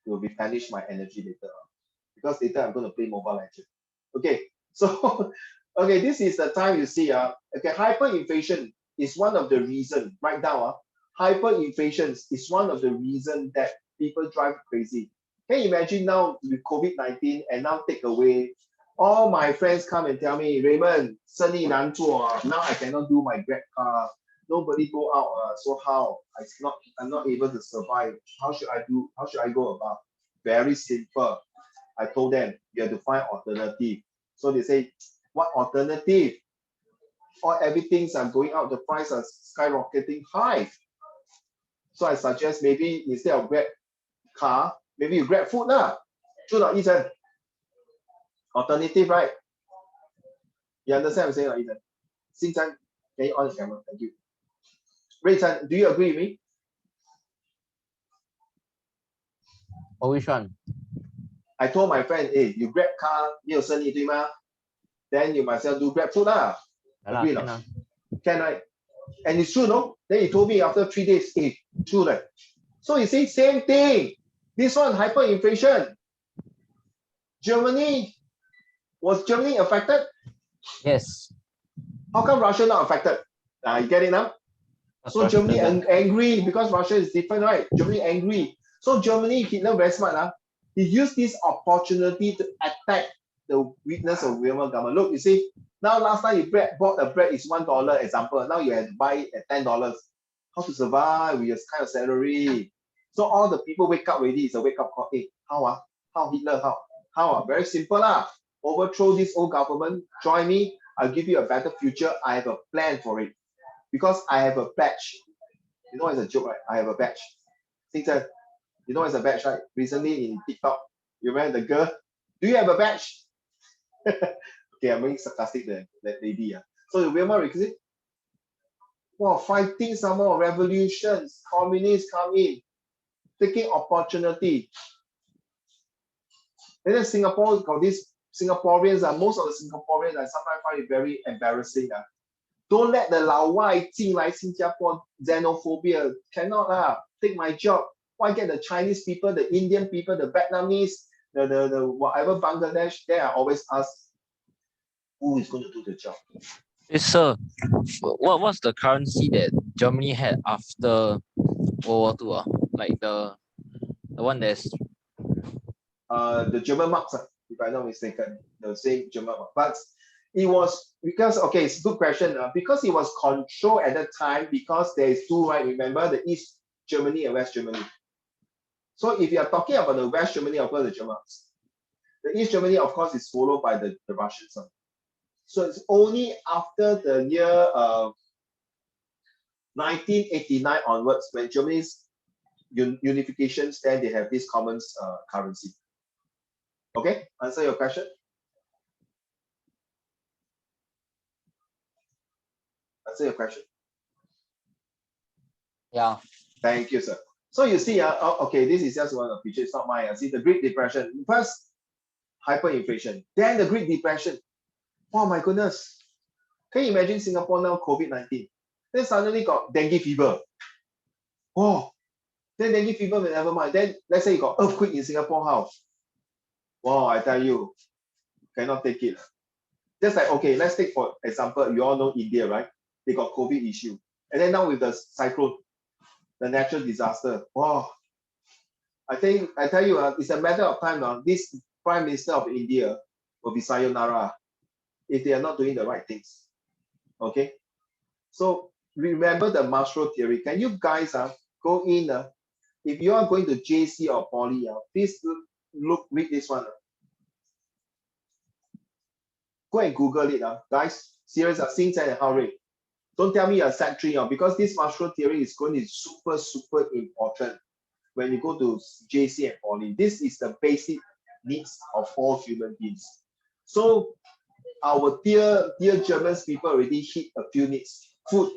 It will replenish my energy later on. Because later I'm going to play Mobile Legends. Okay. So okay, this is the time you see. Okay, hyperinflation is one of the reasons. Write down. Hyperinflation is one of the reasons that people drive crazy. Can you imagine now with COVID-19 and now take away, all my friends come and tell me, Raymond, 生意难做, now I cannot do my Grab car. Nobody go out. So how? I'm not able to survive. How should I do? How should I go about? Very simple. I told them you have to find alternative. So they say, what alternative? All everything's are going out, the price are skyrocketing high. So I suggest maybe instead of Grab car, maybe you Grab food lah. True not, Ethan? Alternative, right? You understand what I'm saying, Ethan? Xing Chen, can you on the camera? Thank you. Ray Chen, do you agree with me? Oh, which one? I told my friend, hey, you Grab car, 没有生意对吗? Then you might as well do Grab food lah. Agree not? Can, right? And it's true, no? Then he told me after 3 days, hey, true, right? So you see, same thing. This one, hyperinflation. Was Germany affected? Yes. How come Russia not affected? You get it now? So Germany angry because Russia is different, right? Germany angry. So Germany, Hitler very smart. He used this opportunity to attack the weakness of Weimar government. Look, you see, now last time you bought a bread is $1, example. Now you have to buy it at $10. How to survive with this kind of salary? So all the people wake up already. It's a wake up call. Hey, how Hitler, how? Very simple lah. Overthrow this old government, join me, I'll give you a better future. I have a plan for it. Because I have a badge. You know it's a joke, right? I have a badge. Xing Chen, you know it's a badge, right? Recently in TikTok, you remember the girl? Do you have a badge? Okay, I'm being sarcastic there, that lady. So the Weimar Republic, wow, fighting some more revolutions, communists come in, taking opportunity. And then Singapore got these Singaporeans, most of the Singaporeans, I sometimes find it very embarrassing. Don't let the 老外进来新加坡 xenophobia. Cannot lah. Take my job. Why get the Chinese people, the Indian people, the Vietnamese, the whatever Bangladesh? They are always asked, who is going to do the job? Yes, sir. What's the currency that Germany had after World War II? Like the one that's the German marks, if I'm not mistaken, the same German mark. But it was because, okay, it's a good question. Because it was controlled at that time, because there is two, right? Remember the East Germany and West Germany. So if you are talking about the West Germany, of course, the Germans. The East Germany, of course, is followed by the Russians. So it's only after the year 1989 onwards, when Germany's unification, then they have this common currency. Okay, answer your question. Answer your question. yeah. Thank you, sir. So you see, okay, this is just one of the pictures, it's not mine. See the Great Depression. First, hyperinflation. Then the Great Depression. Oh my goodness. Can you imagine Singapore now, COVID-19? Then suddenly got dengue fever. Oh, then dengue fever, never mind. Then let's say you got earthquake in Singapore house. Wow, I tell you, cannot take it. Just like, okay, let's take for example, you all know India, right? They got COVID issue. And then now with the cyclone, the natural disaster. Wow. I tell you, it's a matter of time now. This Prime Minister of India will be sayonara if they are not doing the right things. Okay, so remember the Marshall theory. Can you guys go in? If you are going to JC or Poly, please read this one. Go and Google it, guys. Serious, Xing Chen and Hao Rui. Don't tell me you're Sec3, because this Marshall theory is going to be super, super important when you go to JC and Poly. This is the basic needs of all human beings. So our dear German people already hit a few needs: food,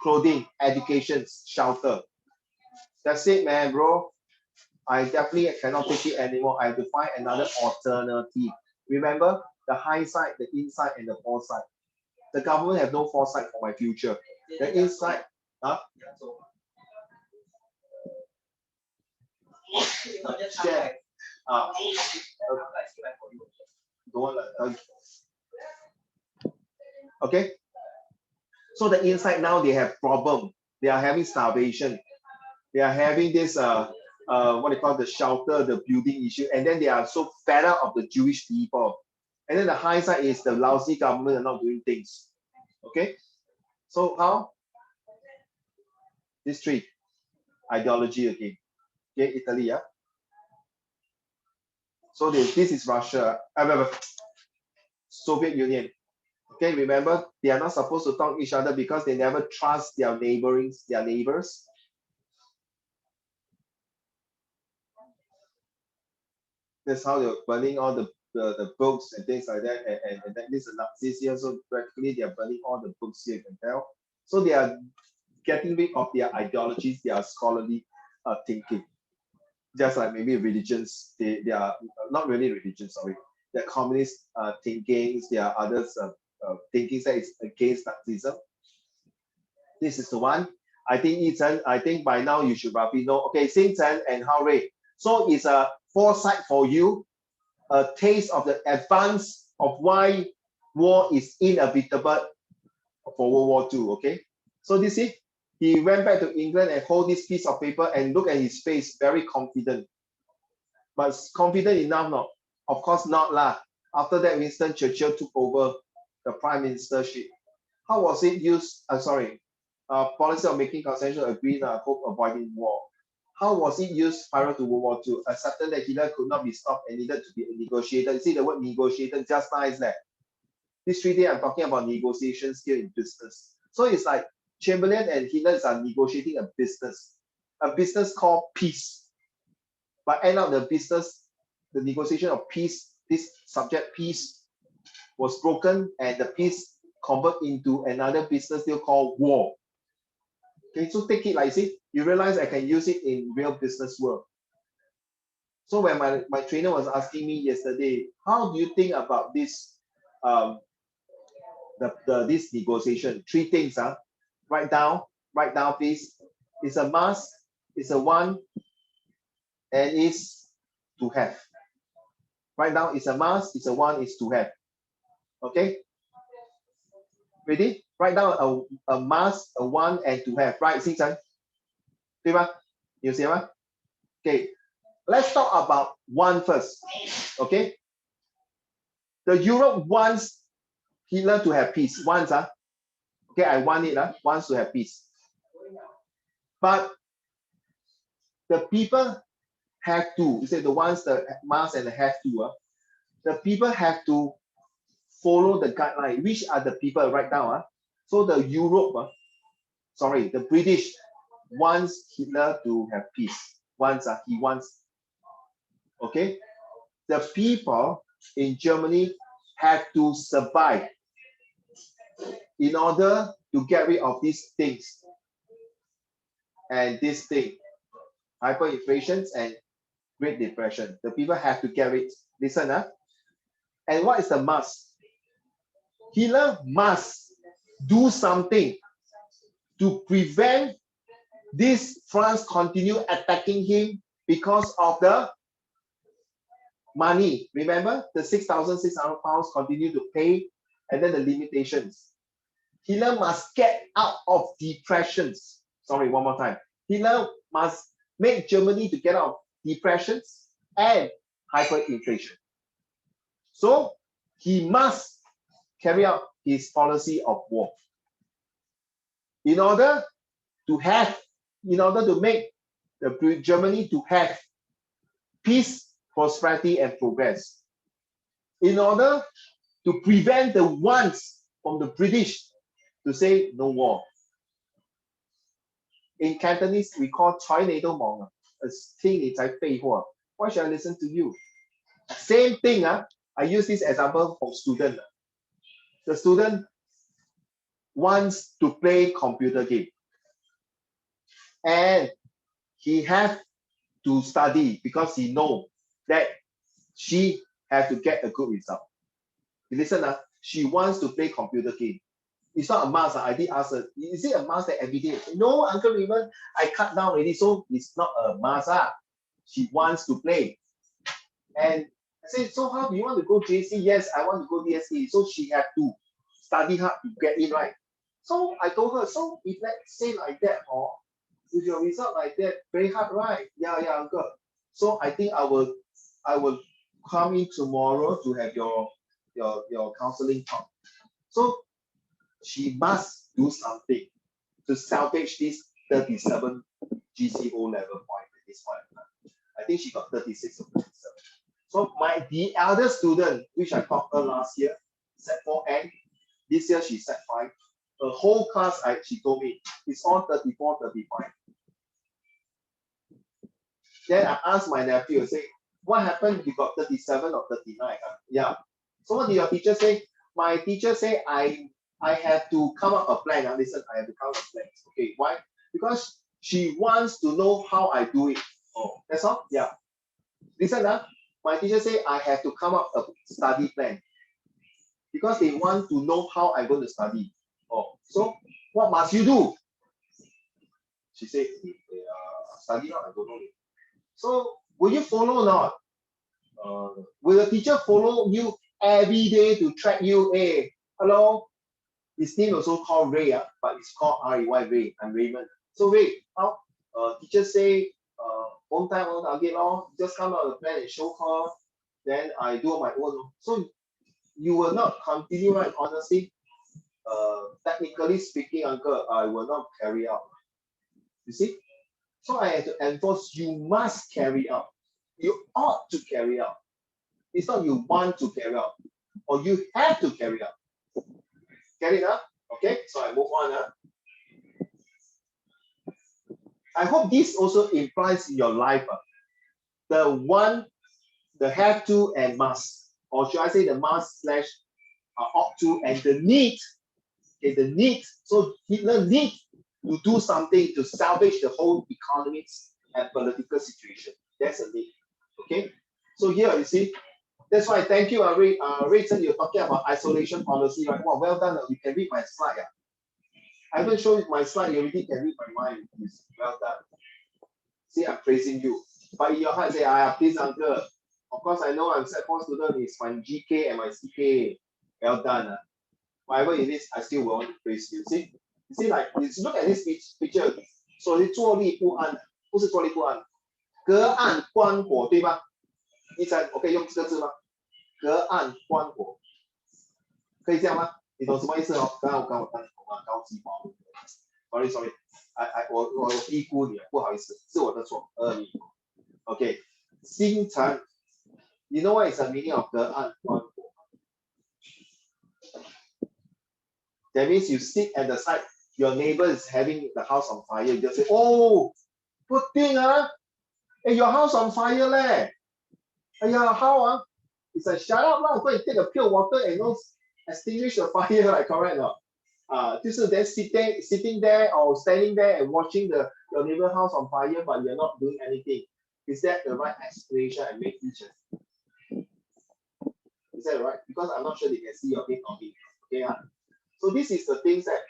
clothing, education, shelter. That's it, man, bro. I definitely cannot take it anymore. I have to find another alternative. Remember, the hindsight, the insight, and the foresight. The government have no foresight for my future. The insight, share. Okay. So the inside now they have problem. They are having starvation. They are having this what they call the shelter, the building issue, and then they are so fed up of the Jewish people. And then the high side is the lousy government are not doing things. Okay. So how? This three. Ideology again. Okay, Italy, yeah. So this is Russia. Soviet Union. Okay, remember they are not supposed to talk to each other because they never trust their neighbors. That's how they're burning all the books and things like that. And then this is Nazis here, so practically they are burning all the books here, you can tell. So they are getting rid of their ideologies, their scholarly thinking. Just like maybe religions, they are not really religions, sorry. They're communist thinkings, there are others thinkings that is against Nazism. This is the one. I think Ethan, I think by now you should roughly know. Okay, Xing Chen and Hao Rui. So it's a foresight for you, a taste of the advance of why war is inevitable for World War II. Okay, so this is he went back to England and hold this piece of paper and look at his face, very confident. But confident enough, not? Of course not lah. After that, Winston Churchill took over the prime ministership. How was it used? Policy of making consensual agreement, hope avoiding war. How was it used prior to World War II? Accepted that Hitler could not be stopped and needed to be negotiated. You see the word negotiated, just nice that. This 3 days I'm talking about negotiation skill in business. So it's like Chamberlain and Hitler are negotiating a business called peace. But end up the negotiation of peace, this subject peace was broken and the peace converted into another business deal called war. Okay, so take it like this. You realize I can use it in real business world. So when my trainer was asking me yesterday, how do you think about this this negotiation? 3 things. Write down please. It's a must, it's a want, and it's to have. Write down, it's a must, it's a want, it's to have. Okay? Ready? Write down a must, a want, and to have. Right, Xing Chen? 对吧? You see what? Okay. Let's talk about want first. Okay? The Europe wants Hitler to have peace. Wants, okay, I want it, wants to have peace. But the people have to, you say the ones that must and have to, the people have to follow the guideline. Which are the people right now? So the Europe, the British wants Hitler to have peace. He wants. Okay? The people in Germany have to survive in order to get rid of these things. And this thing, hyperinflation and Great Depression. The people have to get rid. Listen, and what is the must? Hitler must do something to prevent this France continue attacking him because of the money. Remember, the 6,600 pounds continue to pay, and then the limitations. Hitler must get out of depressions. Sorry, one more time. Hitler must make Germany to get out of depressions and hyperinflation. So he must carry out his policy of war. In order to make Germany to have peace, prosperity, and progress. In order to prevent the wants from the British to say no war. In Cantonese, we call 財你都忙 聽你在廢話. Why should I listen to you? Same thing. I use this example for student. The student wants to play computer game. And he has to study because he knows that she has to get a good result. Listen, she wants to play computer game. It's not a must. I did ask her, is it a must that every day? No, Uncle Raymond, I cut down already, so it's not a must. She wants to play. And I said, so how do you want to go JC? Yes, I want to go DSE. So she had to study hard to get in, right? So I told her, so if let's say like that, or with your result like that, very hard, right? Yeah, Uncle. So I think I will come in tomorrow to have your counseling talk. So she must do something to salvage this 37 GCO level point at this point. I think she got 36 or 37. So the elder student, which I taught her last year, Sec4N, this year she's Sec5. The whole class, she told me, it's all 34, 35. Then I asked my nephew, I say, what happened if you got 37 or 39? Yeah. So what did your teacher say? My teacher say I have to come up a plan. Listen, I have to come up a plan. Okay, why? Because she wants to know how I do it. Oh, that's all? Yeah. Listen, my teacher say I have to come up a study plan. Because they want to know how I'm going to study. Oh, so what must you do? She said, study not, I don't know. So will you follow or not? Will the teacher follow you every day to track you? Hey, hello? His name also called Ray, but it's called R-A-Y, Ray. I'm Raymond. So Ray, how? Teacher say, one time, one target, just come out of the plan and show her. Then I do on my own. So you will not continue, right? Honestly, technically speaking, Uncle, I will not carry out. You see? So I have to enforce, you must carry out. You ought to carry out. It's not you want to carry out, or you have to carry out. Get it up? Okay, so I move on. I hope this also implies in your life the want, the have to, and must, or should I say the must slash ought to, and the need. Okay, the need. So Hitler need to do something to salvage the whole economic and political situation. That's a need. Okay, so here you see. That's why thank you, Rachel. You're talking about isolation policy, right? Wow, well done. You can read my slide. I haven't shown you my slide. You already can read my mind. Well done. See, I'm praising you. But in your heart, say, please, Uncle. Of course, I know I'm Sec4 student. It's my GK and my CK. Well done. Whatever it is, I still want to praise you. See, you see, like, look at this picture. So, 坐立不安，不是坐立不安，隔岸观火，对吧？一猜，我可以用这个字吗？隔岸观火，可以这样吗？你懂什么意思哦？刚刚我高级包 ，sorry， 我低估你了，不好意思，是我的错，OK， 星辰 ，you know what is the meaning of 隔岸观火？ That means you sit at the side, your neighbor is having the house on fire, you just say, oh, good thing, hey, your house on fire, leh. How? It's like, shut up, go and take a pure water and extinguish the fire, like, correct or not? Just then sitting there or standing there and watching your neighbor house on fire, but you're not doing anything. Is that the right explanation I make, teachers? Is that right? Because I'm not sure they can see your head on me. Okay, so this is the things that,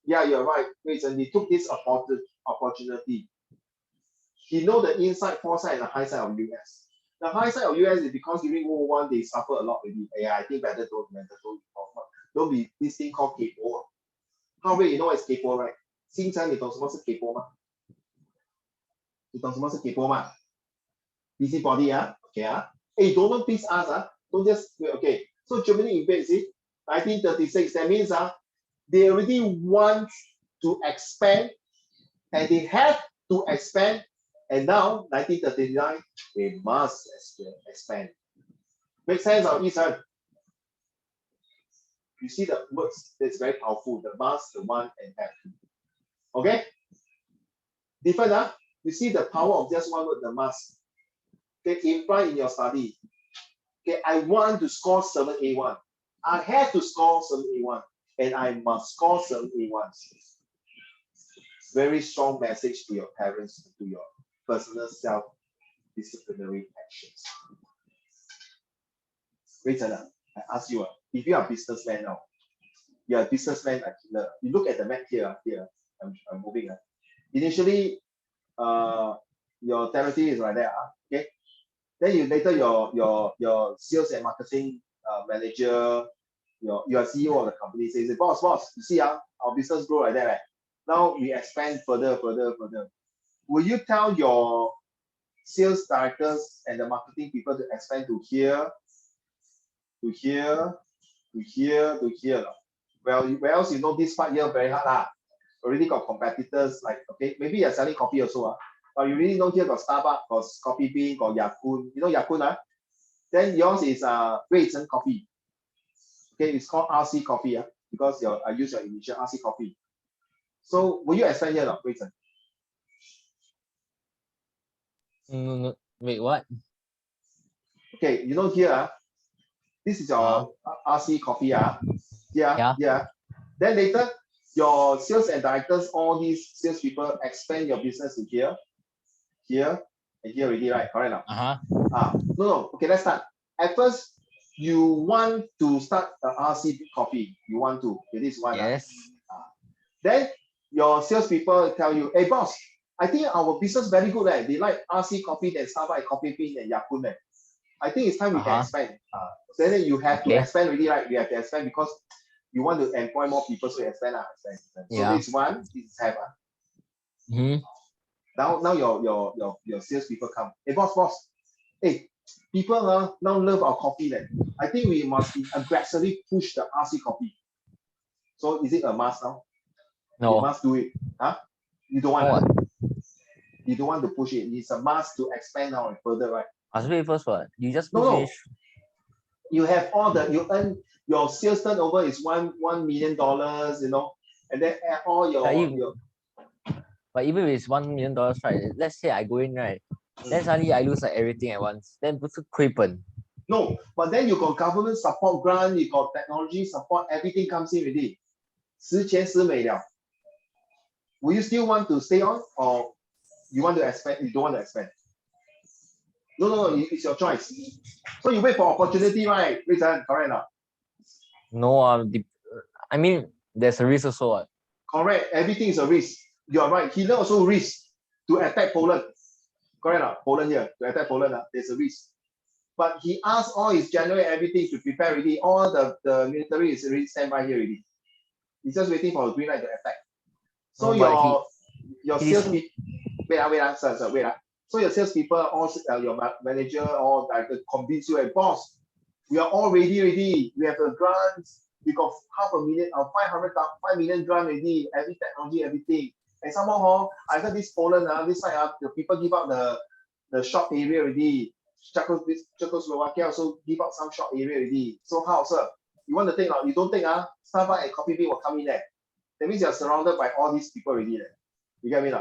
yeah, you're right. And they took this opportunity. He know the inside, foresight, and the high side of US. The high side of US is because during World War I, they suffered a lot already. Yeah, I think better don't be this thing called K4. How way you know what is K4, right? 星辰你懂什么是 K4 吗？你懂什么是 K4 吗？ Busy body, okay, hey, don't know please ask, Don't just okay. So Germany invade, see, 1936. That means they already want to expand, and they have to expand. And now 1939, they must expand. Make sense of Ethan? You see the words that's very powerful. The must, the want, and have to. Okay? Different, You see the power of just one word, the must. Okay, imply in your study. Okay, I want to score 7A1. I have to score 7A1. And I must score 7A1. Very strong message to your parents, to your personal self-disciplinary actions. Wait, I ask you, if you are a businessman now, you are a businessman like Hitler. You look at the map here, I'm moving. Initially, your territory is right there, okay? Then you later your sales and marketing manager, your CEO of the company says, boss, you see, our business grow like that, right? Now we expand further. Will you tell your sales directors and the marketing people to expand to here, to here, to here, to here? Well, where else you know this part here very hard. Already got competitors like, okay, maybe you're selling coffee also. But you really know here got Starbucks, got Coffee Bean, got Yakun. You know Yakun, Then yours is Reizen Coffee. Okay, it's called RC Coffee, because I use your initial RC Coffee. So will you expand here, Reizen? No, wait, what? Okay, you know here, this is your RC Coffee, yeah. Then later, your sales and directors, all these salespeople expand your business to here, and here already, right? Correct now? No. Okay, let's start. At first, you want to start a RC Coffee. You want to. Okay, this is one. Yes. Then your salespeople tell you, hey boss, I think our business very good. They like RC Coffee, then Starbucks, Coffee Bean, and Yakun. I think it's time we can expand. Then you have to expand already, right? You have to expand because you want to employ more people, so you expand. So this one, this is have. Now your salespeople come. Hey boss. Hey, people now love our coffee. I think we must aggressively push the RC Coffee. So is it a must now? No. You must do it. You don't want You don't want to push it. It's a must to expand now and further, right? Must wait first, what? You just no. You have you earn your sales turnover is $1 million, and then all your But even if it's $1 million, right? Let's say I go in, right? Then suddenly I lose like everything at once. Then 不是亏本? No, but then you got government support grant, you got technology support, everything comes in already. 十全十美了. Will you still want to stay on, or you want to expand? You don't want to expand. No, it's your choice. So you wait for opportunity, right? Correct or not? No, I mean, there's a risk also. Correct. Everything is a risk. You are right. Hitler also risk to attack Poland. Correct or not? Poland here, to attack Poland, there's a risk. But he asked all his general everything to prepare already. All the military is already standby here already. He's just waiting for a green light to attack. So your sales people, wait. So your salespeople, all your manager, all director convince you, boss, we are all ready. We have a grant. We got $500,000, 5 million grant already. Every technology, everything. And somehow, I heard this Poland, this side, the people give up the shop area already. Czechoslovakia also give up some shop area already. So how, sir? You want to take? You don't take? Starbucks and Coffee Bean will come in there. That means you're surrounded by all these people already. You get me?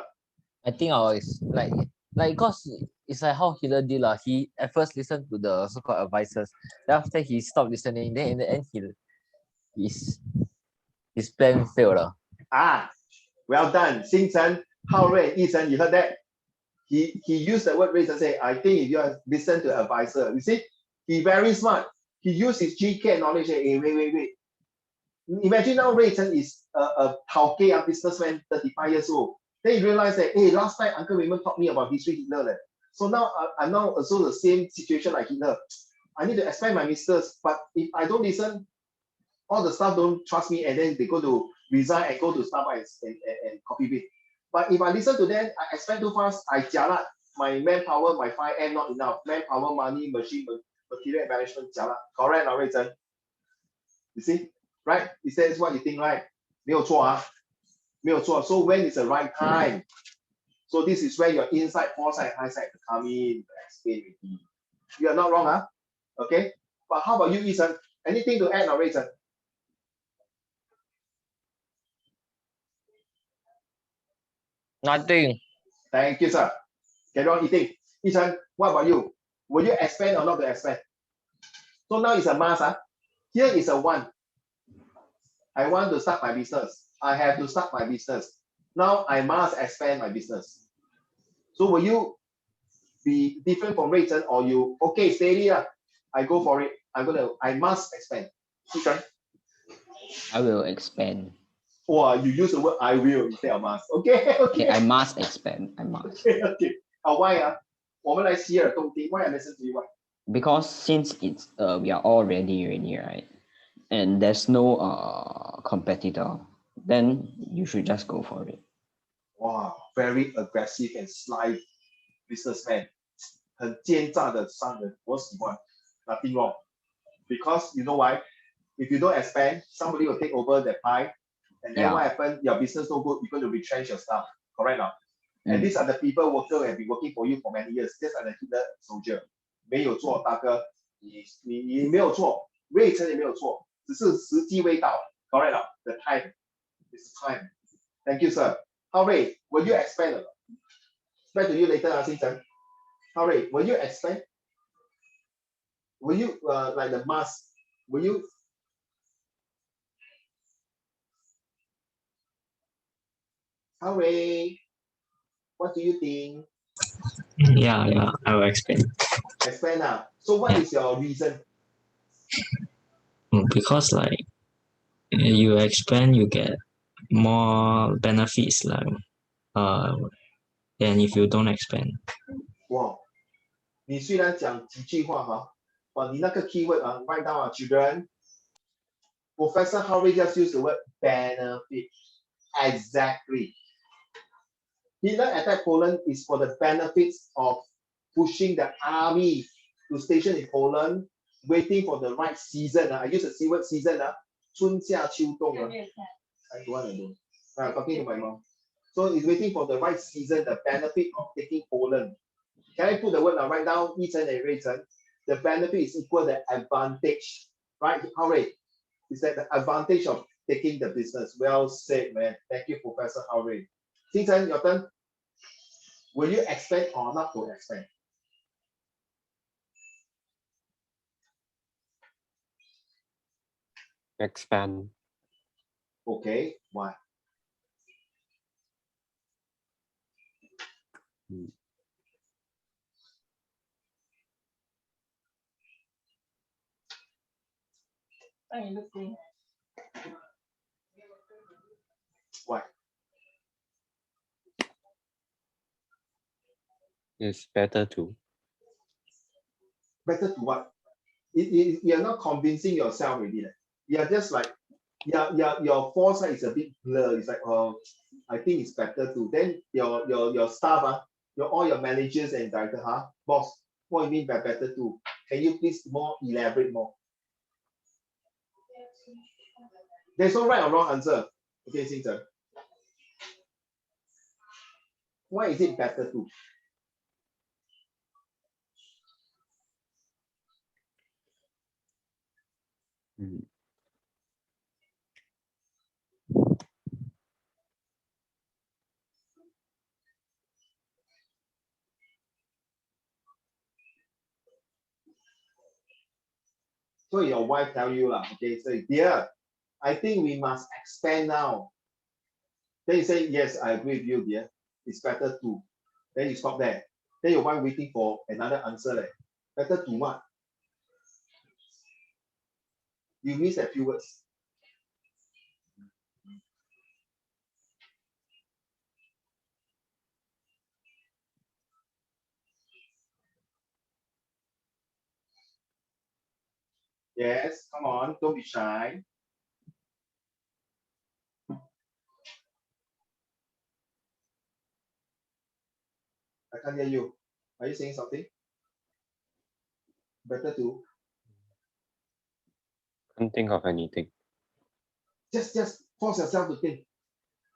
I think I was like because it's like how Hitler did. He at first listened to the so-called advisors. Then after he stopped listening, then in the end his plan failed. Well done. Xingchen, Hao Rui, Yichen, you heard that? He used the word raise and say, I think if you listen to advisor, you see, he very smart. He used his GK knowledge. Wait. Imagine now Ray Chen is a Tauke, businessman, 35 years old. Then he realized that, hey, last time Uncle Raymond taught me about history Hitler. So now I'm now also the same situation like Hitler. I need to expand my misters, but if I don't listen, all the staff don't trust me, and then they go to resign and go to Starbucks and Coffee Bean. But if I listen to them, I expand too fast, I jialat. My manpower, my 5M not enough. Manpower, money, machine material management, correct, not right? You see, right? Is that what you think, right? 没有错啊，没有错。So when is the right time? So this is where your insight, foresight, hindsight come in to explain with you. You are not wrong, huh? Okay. But how about you, Ethan? Anything to add, or Ethan? Nothing. Thank you, sir. Carry on eating. Ethan, what about you? Will you expand or not to expand? So now it's a must. Huh? Here is a one. I want to start my business. I have to start my business. Now I must expand my business. So will you be different from Rayton, or you okay, steady? I go for it. I must expand. Ethan? I will expand. Or you use the word I will instead of must. Okay, Okay, okay. I must expand. I must. Okay, okay. Why? 我们来洗耳恭听. Why I listen to you? Why? Because since it's we are all ready already, right? And there's no competitor, then you should just go for it. Wow, very aggressive and sly businessman. 很奸诈的商人，我喜欢. Nothing wrong. Because you know why? If you don't expand, somebody will take over the pie. And then Yeah. what happens? Your business no good, you're going to retrench your staff. Correct now? And these are the people worker who have been working for you for many years. Just like the Hitler soldier. 没有错，大哥，你没有错，瑞成也没有错，只是时机未到。Correct now? The time is time. Thank you, sir. Howard, will you expand? Back to you later, Xingchen. Howard, will you expand? Will you like the mask? Will you? Howard, what do you think? Yeah, I will explain. Expand now. So what is your reason? Because like you expand, you get more benefits like than if you don't expand. 哇，你虽然讲几句话哈，哇，你那个 keyword write down children. Professor Howard just used the word benefit. Exactly. Hitler attacked Poland is for the benefits of pushing the army to station in Poland, waiting for the right season. I use the keyword season. 春夏秋冬. I don't want to do. I'm talking to my mom. So it's waiting for the right season, the benefit of taking Poland. Can I put the word now? Write down Yichen and Rayton. The benefit is equal the advantage. Right? Howard? Is that the advantage of taking the business? Well said, man. Thank you, Professor Howard. Yichen, your turn. Will you expand or not to expand? Expand. Okay, why? Why? It's better to. Better to what? You're not convincing yourself already. You're just like, your foresight is a bit blur. It's like, I think it's better to. Then your staff, all your managers and director, boss, what do you mean by better to? Can you please elaborate more? There's no right or wrong answer. Okay, Xingchen. Why is it better to? So your wife tell you okay, so dear, I think we must expand now. Then you say, yes, I agree with you, dear. It's better to. Then you stop there. Then your wife waiting for another answer. Better to what? You miss a few words. Yes, come on, don't be shy. I can't hear you. Are you saying something? Better to Can't think of anything. just force yourself to think.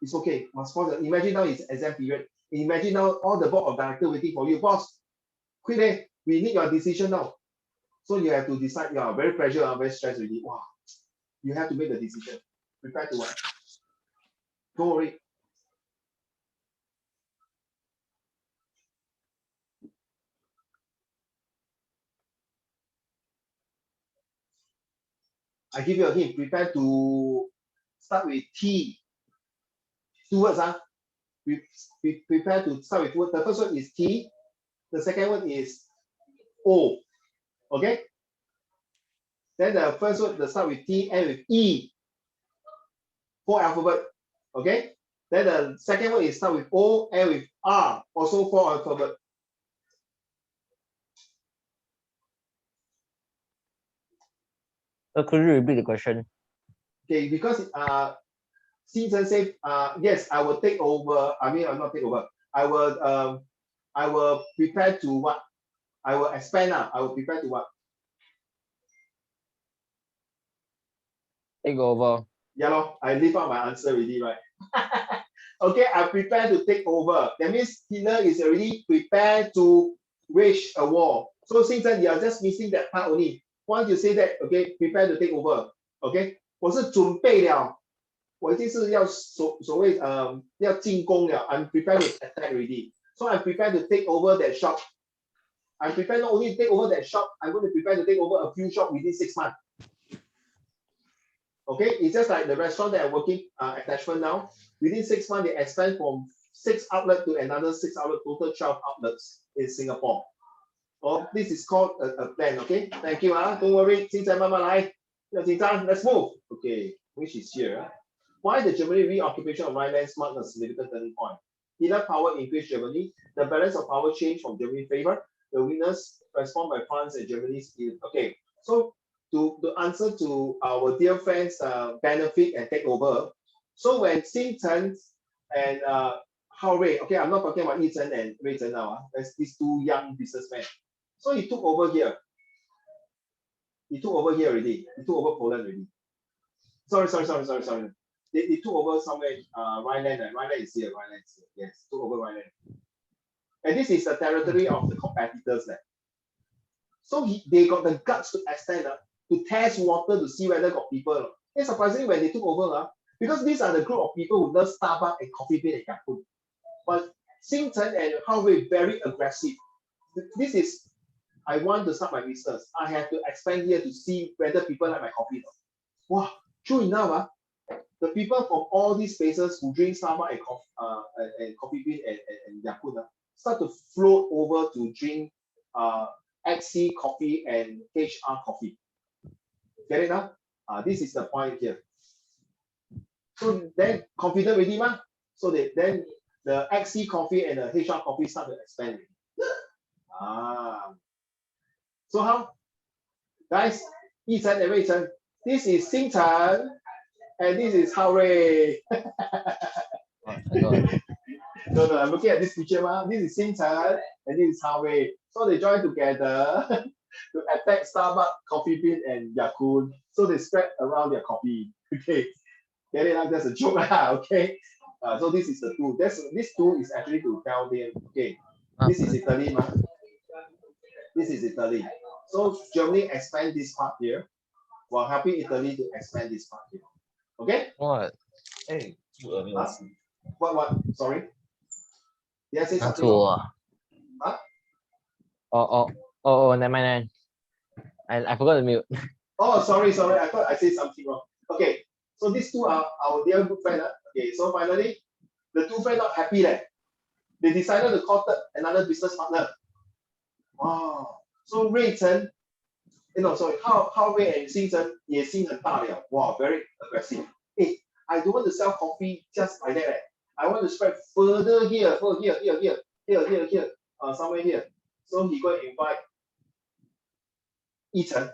It's okay. Must force. Imagine now it's exam period. Imagine now all the board of directors waiting for you. Boss, quickly, we need your decision now. So you have to decide. Yeah, very pressure, very stressed already. Wow, you have to make the decision. Prepare to what? Don't worry. I give you a hint. Prepare to start with T. Two words. We prepare to start with word. The first word is T. The second word is O. Okay. Then the first word the start with T, end with E. 4 alphabet. Okay. Then the second word is start with O, end with R. Also 4 alphabet. So could you repeat the question? Okay, because Xingchen said yes, I will take over. I mean, I'll not take over. I will prepare to what? I will expand now. I will prepare to what? Take over. Yeah, lor, I leave out my answer already, right? Okay, I prepare to take over. That means Tina is already prepared to wage a war. So Xingchen, you are just missing that part only. Once you say that, okay, prepare to take over. Okay, 我是准备了，我已经是要所谓要进攻了。I'm prepared to attack already. So I'm prepared to take over that shop. I'm prepared not only to take over that shop, I'm going to prepare to take over a few shops within 6 months. Okay, it's just like the restaurant that I'm working attachment now. Within 6 months, they expand from 6 outlets to another 6 outlets, total 12 outlets in Singapore. Oh, this is called a plan. Okay, thank you. Don't worry, 现在慢慢来，不要紧张。Let's move. Okay, which is here. Why the Germany reoccupation of Rhineland marked a significant turning point? Hitler power increased Germany. The balance of power changed from Germany's favor. The winners transformed by France and Germany's. Okay, so to answer to our dear friends' benefit and takeover. So when Xingchen and Hao Rui, okay, I'm not talking about Yi Chen and Rui Chen now. That's these two young businessmen. So he took over here. He took over here already. He took over Poland already. Sorry. They took over somewhere, Rhineland. Rhineland is here. Rhineland is here. Yes, took over Rhineland. And this is the territory of the competitors. So they got the guts to extend to test water to see whether got people. And surprisingly, when they took over, because these are the group of people who love Starbucks and Coffee Bean and Yakun. But Xingchen and Hao Rui very aggressive. This is, I want to start my business. I have to expand here to see whether people like my coffee. Wow, true enough, the people from all these places who drink Starbucks and Coffee Bean and Yakun start to float over to drink XC coffee and HR coffee. Get it now? This is the point here. So then confident already, ma? So then the XC coffee and the HR coffee start to expand. So how? Guys, Yi Chen and Rui Chen, this is Xingchen and this is Hao Rui. No, I'm looking at this picture. This is Xingchen and this is Hao Rui. So they join together to attack Starbucks, Coffee Bean, and Yakun. So they spread around their coffee. Okay, get it? That's a joke. Okay. So this is the tool. This tool is actually to tell them, okay, this is Italy. This is Italy. So Germany expand this part here, while helping Italy to expand this part here. Okay? What? Hey, What? Sorry. Did I say something? Oh, never mind. I forgot to mute. Oh, sorry. I thought I said something wrong. Okay. So these two are our dear good friends. Okay. So finally, the two friends not happy. They decided to contact another business partner. Wow. So Rui Chen, Hao Rui and Xingchen 野心很大了. Wow, very aggressive. Hey, I don't want to sell coffee just like that. I want to spread further here, somewhere here. So he go and invite Yi Chen.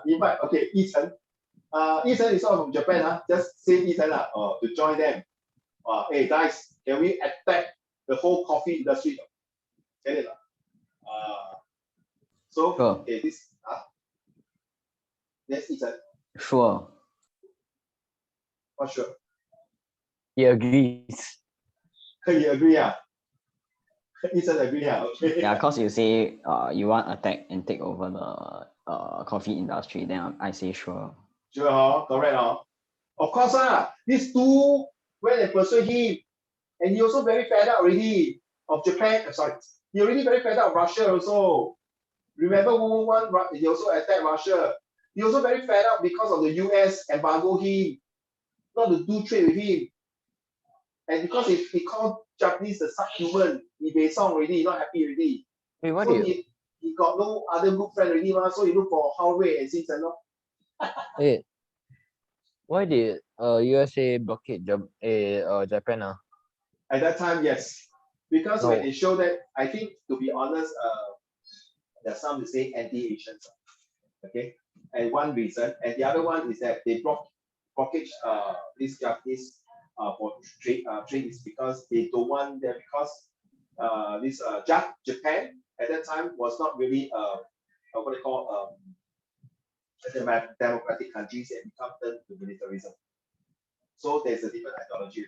Invite, okay, Yi Chen. Yi Chen is all from Japan. Just say Yi Chen to join them. Hey guys, can we attack the whole coffee industry? Get it? So Sure. okay, this yes, Ethan. Sure. For sure. He agrees. You agree, yeah? Ethan agree, yeah. Okay. Yeah, cause you say you want attack and take over the coffee industry, then I say sure. Sure, correct. Of course, these two went and pursued him, and he also very fed up already of Japan. Sorry, he already very fed up of Russia also. Remember World War I, he also attacked Russia. He also very fed up because of the US embargo him, not to do trade with him. And because he called Japanese the subhuman, he based on already, not happy already. Wait, what So do you he got no other good friend already, so he look for Hao Rui and Xin Chen. wait? Why did USA blockade Japan? At that time, yes. Because No. when they show that, I think to be honest, there's some to say anti-Asians. Okay. And one reason, and the other one is that they blockage this Japanese for trade is because they don't want that, because this Japan at that time was not really what they call democratic countries, and become turned to militarism. So there's a different ideology.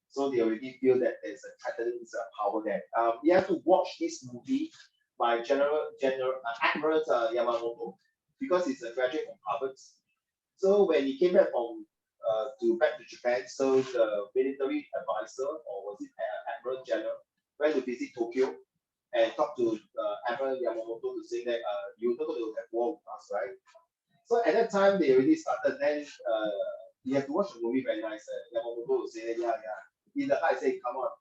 So they already feel that there's a threatening power there. You have to watch this movie by Admiral Yamamoto, because he's a graduate from Harvard. So when he came back back to Japan, so the military advisor, or was it Admiral General, went to visit Tokyo and talked to Admiral Yamamoto to say that you're not going to have war with us, right? So at that time they already started. Then you have to watch the movie very nice. Yamamoto will say that, yeah. In the heart, say, come on,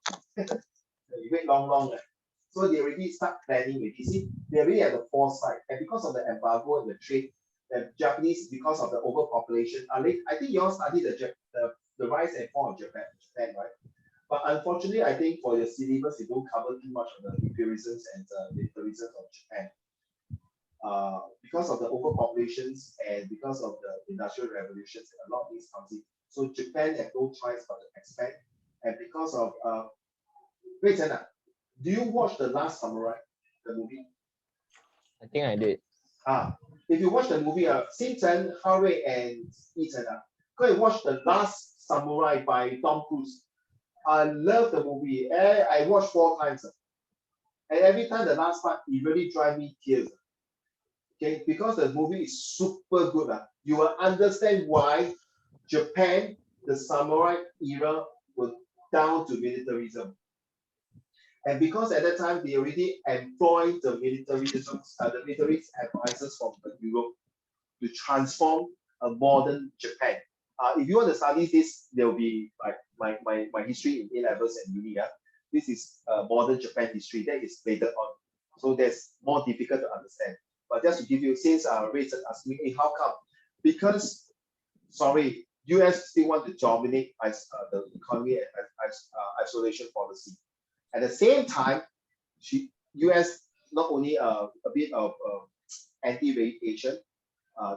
you wait long. So they already start planning with this. See, they already have the foresight, and because of the embargo and the trade, the Japanese, because of the overpopulation, I think you all studied the rise and fall of Japan, right? But unfortunately, I think for your syllabus, they don't cover too much of the imperialisms and militarism of Japan. Because of the overpopulations and because of the industrial revolutions, a lot of things comes in. So Japan had no choice but to expand. And because of wait, Anna, do you watch The Last Samurai, the movie? I think I did. If you watch the movie, Xin Chen, Hao Rui, and Yi Chen, go and watch The Last Samurai by Tom Cruise. I love the movie. I watched 4 times. And every time the last part, it really drives me tears. Okay, because the movie is super good. You will understand why Japan, the samurai era, was down to militarism. And because at that time they already employed the military advisors from Europe to transform a modern Japan. If you want to study this, there will be like my history in A-levels and uni. This is modern Japan history that is later on. So that's more difficult to understand. But just to give you, since Rachel asked me, hey, how come? Because, sorry, US still want to dominate the economy and isolation policy. At the same time, US not only a bit of anti-Asian,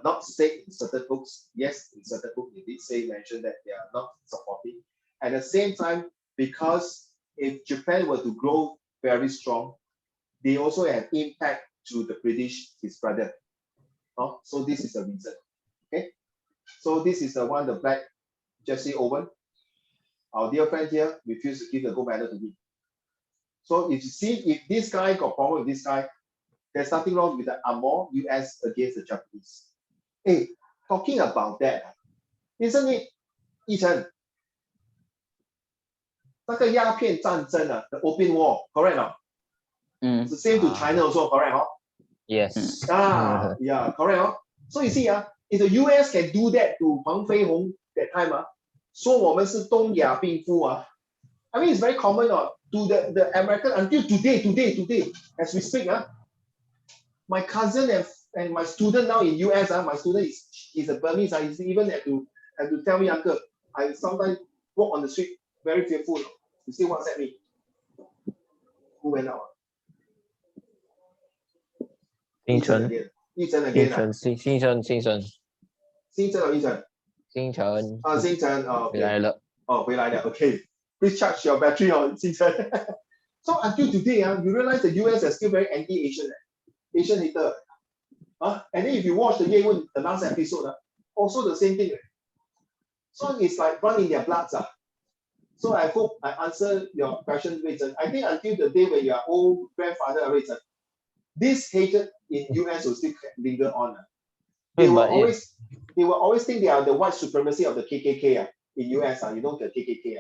not say in certain books. Yes, in certain books they did mention that they are not supporting. At the same time, because if Japan were to grow very strong, they also have impact to the British, his brother. So this is the reason. Okay. So this is the one, the black Jesse Owen, our dear friend here, refused to give the gold medal to me. So if you see, if this guy got problem with this guy, there's nothing wrong with the Amor US against the Japanese. Hey, talking about that, isn't it, Ethan? 那个鸦片战争the Opium War, correct or not? It's the same to China also, correct? Yes. Yeah, correct. So you see, if the US can do that to Huang Feihong that time, so 我们是东亚病夫 I mean, it's very common to the American until today, as we speak. My cousin and my student now in US, my student is a Burmese. He even have to tell me, uncle, I sometimes walk on the street very fearful. You see WhatsApp me. Who went out? Xin Chen. Yi Chen again. Xin Chen. Xin Chen or Yi Chen? Xin Chen. Xin Chen. 回来了。回来了。Okay. Please charge your battery on Xin Chen. So until today, you realize the US is still very anti-Asian, Asian hater. And then if you watch the Yewen, the last episode, also the same thing. So it's like run in their bloods. So I hope I answer your question, Rachel. I think until the day when your old grandfather, Rachel, this hatred in US will still linger on. They will always think they are the white supremacy of the KKK in US. You know the KKK.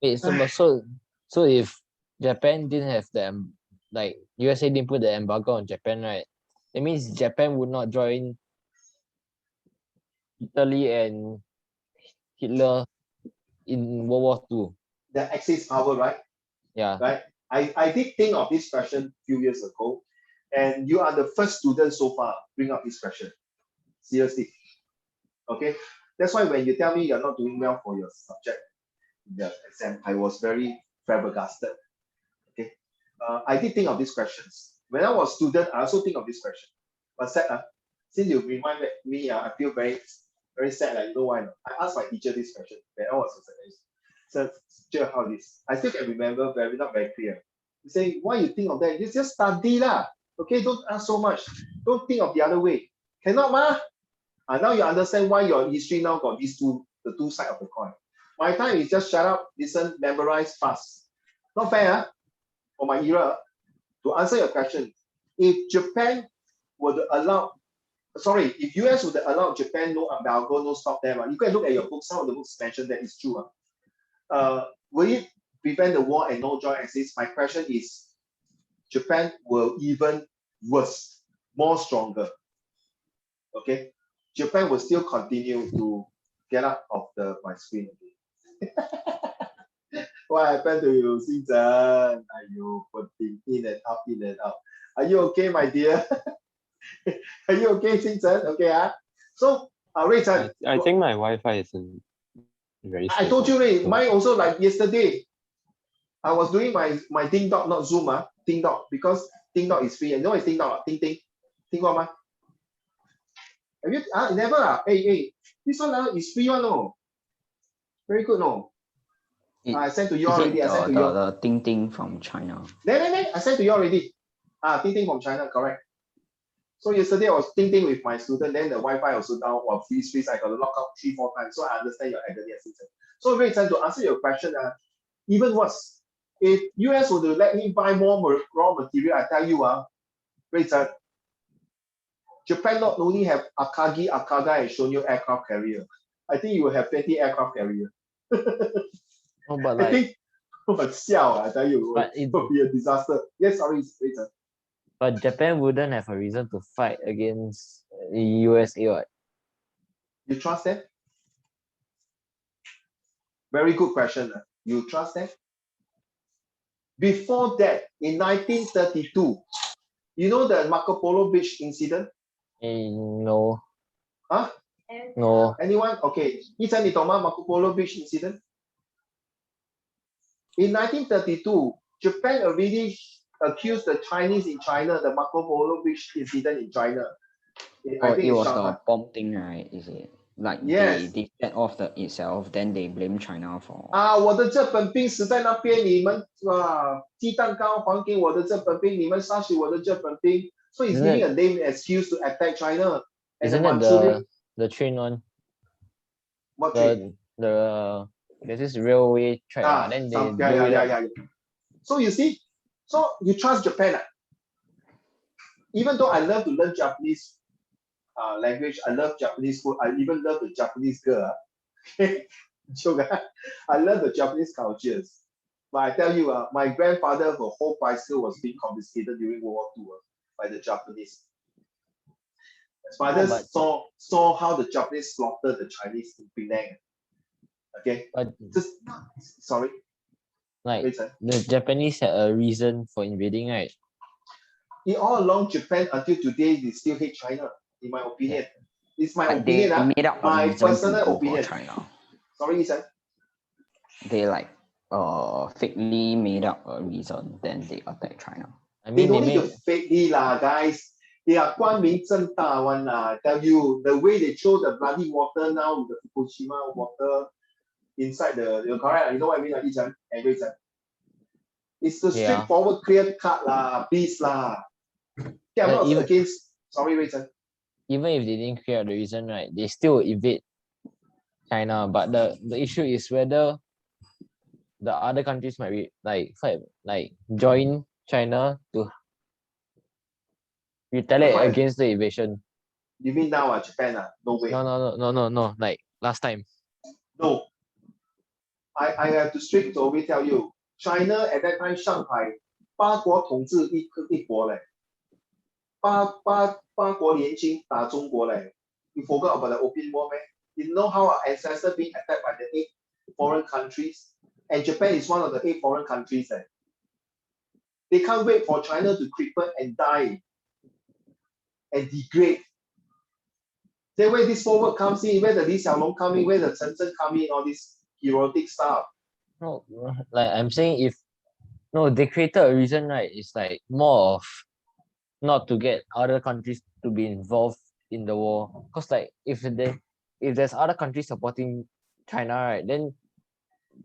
Wait, so if Japan didn't have the like USA didn't put the embargo on Japan, right? It means Japan would not join Italy and Hitler in World War II. The Axis power, right? Yeah. Right. I did think of this question a few years ago, and you are the first student so far bring up this question. Seriously. Okay. That's why when you tell me you're not doing well for your subject, the exam, I was very flabbergasted. Okay. I did think of these questions. When I was a student, I also think of this question. But since you remind me, I feel very, very sad. Like, you know why? I asked my teacher this question when I was in secondary school. So, teacher, how this? I still can remember, not very clear. You say, why you think of that? You just study lah. Okay, don't ask so much. Don't think of the other way. Cannot, ma? Now you understand why your history now got the two sides of the coin. My time is just shut up, listen, memorize, fast. Not fair, for my era. To answer your question, if Japan were to allow, if US would allow Japan no embargo, no stop them, you can look at your books. Some of the books mentioned that it's true. Will it prevent the war and no joint axis? My question is, Japan will even worse, more stronger. Okay, Japan will still continue to get out of my screen again. What happened to you, Xinzhen? Are you putting in and out, in and out? Are you okay, my dear? Are you okay, Xinzhen? Okay, So, Ray Chen. I think my Wi-Fi isn't very stable. I told you, Ray, mine also like yesterday. I was doing my Ding Dog, not Zoom, Ding Dog, because Ding Dog is free. And you know what is Ding Dog? Ding Ding. Ding Dog, ma? Have you never? Hey, this one is free one, no? Very good, no? I sent to you already. I sent to you. The Ting Ting from China. I sent to you already. Ting Ting from China, correct. So yesterday I was Ting with my student, then the Wi-Fi also down, or freeze. I got to lock out 3-4 times. So I understand your agony assistance. So Ray Chen, to answer your question, even worse, if US were to let me buy more raw material, I tell you, Ray Chen, Japan not only have Akagi, Akaga, and Shonyo aircraft carrier. I think you will have 20 aircraft carrier. No, but I think, I tell you, it will be a disaster. Yes, sorry, Ray Chen. But Japan wouldn't have a reason to fight against the USA, right? You trust them? Very good question. You trust them? Before that, in 1932, you know the Marco Polo Beach incident? No. Huh? No. Anyone? Okay. 一层你懂吗 Marco Polo Beach incident? In 1932, Japan already accused the Chinese in China, the Marco Polo Beach incident in China. I think it was the bomb thing, right? Is it? Like yes. they set off itself, then they blame China for. 我的这本兵死在那边，你们鸡蛋糕还给我的这本兵，你们杀死我的这本兵。So he's giving a lame excuse to attack China. Isn't it the train one? What train? There's this railway track. Then they yeah. So you see, so you trust Japan. Even though I love to learn Japanese language, I love Japanese food, I even love the Japanese girl. I love the Japanese cultures. But I tell you, my grandfather, the whole bicycle was being confiscated during World War II by the Japanese. His father saw how the Japanese slaughtered the Chinese in Penang. Okay, sorry. Like the Japanese had a reason for invading, right? All along Japan until today, they still hate China. In my opinion, it's my opinion. My personal opinion. China. Sorry, Ethan. They like fakely made up a reason, then they attack China. I mean, they don't need to fakely lah, guys. They are 光明正大 one lah. I tell you, the way they throw the bloody water now with the Fukushima water inside you're correct. You know what I mean, Ethan and Ethan. It's the Yeah. straightforward, clear cut lah, please lah. Okay, I'm But not even- against. Sorry, Rayson. Even if they didn't clear out the reason, right, they still invade China. But the issue is whether the other countries might be join China to retaliate Why? against the invasion. You mean now, Japan? No way. No. Like last time. No. I have to straightaway tell you, China at that time, Shanghai, 八国统治一国嘞，八国联军打中国嘞。You forgot about the Opium War, man? You know how our ancestors being attacked by the 8 foreign countries? And Japan is one of the 8 foreign countries. They can't wait for China to cripple and die and degrade. Then where this forward comes in, where the Li Xiaolong come in, where the Chen Zhen come in, all this heroic stuff. No, like I'm saying, they created a reason, right? It's like more of not to get other countries to be involved in the war. Because like if there's other countries supporting China, right, then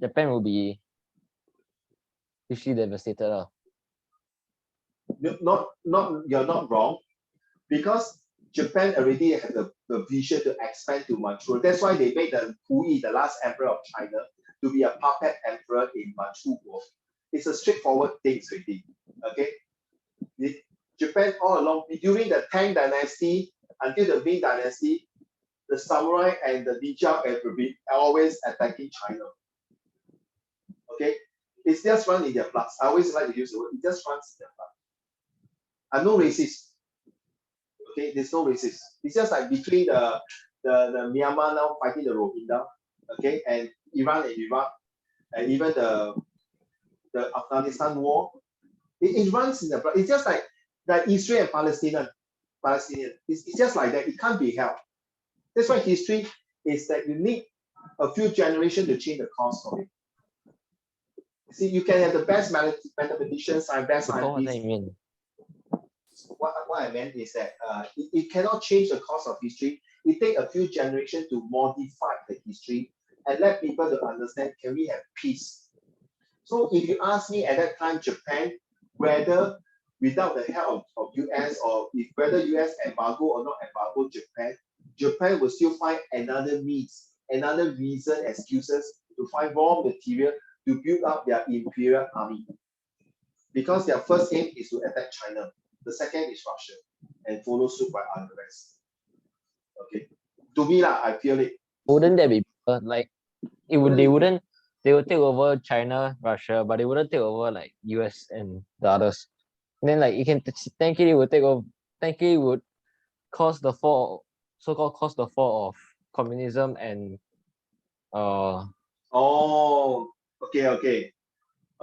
Japan will be hugely devastated. Not you're not wrong, because Japan already had the vision to expand to Manchuria. That's why they made the Puyi, the last emperor of China, to be a puppet emperor in Manchuria. It's a straightforward thing, already. Okay, Japan all along during the Tang Dynasty until the Ming Dynasty, the samurai and the ninja have been always attacking China. Okay, it's just run in their blood. I always like to use the word. It just runs in their blood. I'm no racist. Okay, there's no racist. It's just like between the Myanmar now fighting the Rohingya, okay, and Iran and Iraq, and even the Afghanistan war. It runs in the blood. It's just like Israel and Palestinian. It's just like that. It can't be helped. That's why history is that you need a few generations to change the course of it. See, you can have the best mathematicians and best What do scientists. you mean? What I meant is that it cannot change the course of history. It takes a few generations to modify the history and let people to understand, can we have peace? So if you ask me at that time, Japan, whether without the help of US or whether US embargo or not embargo Japan will still find another means, another reason, excuses to find raw material to build up their imperial army. Because their first aim is to attack China. The second is Russia, and follow suit by other rest. Okay, to me I feel it. Wouldn't that be like it would? They would take over China, Russia, but they wouldn't take over like US and the others. And then like it can technically would take over. Technically would cause the fall, so-called cause the fall of communism and Oh, okay,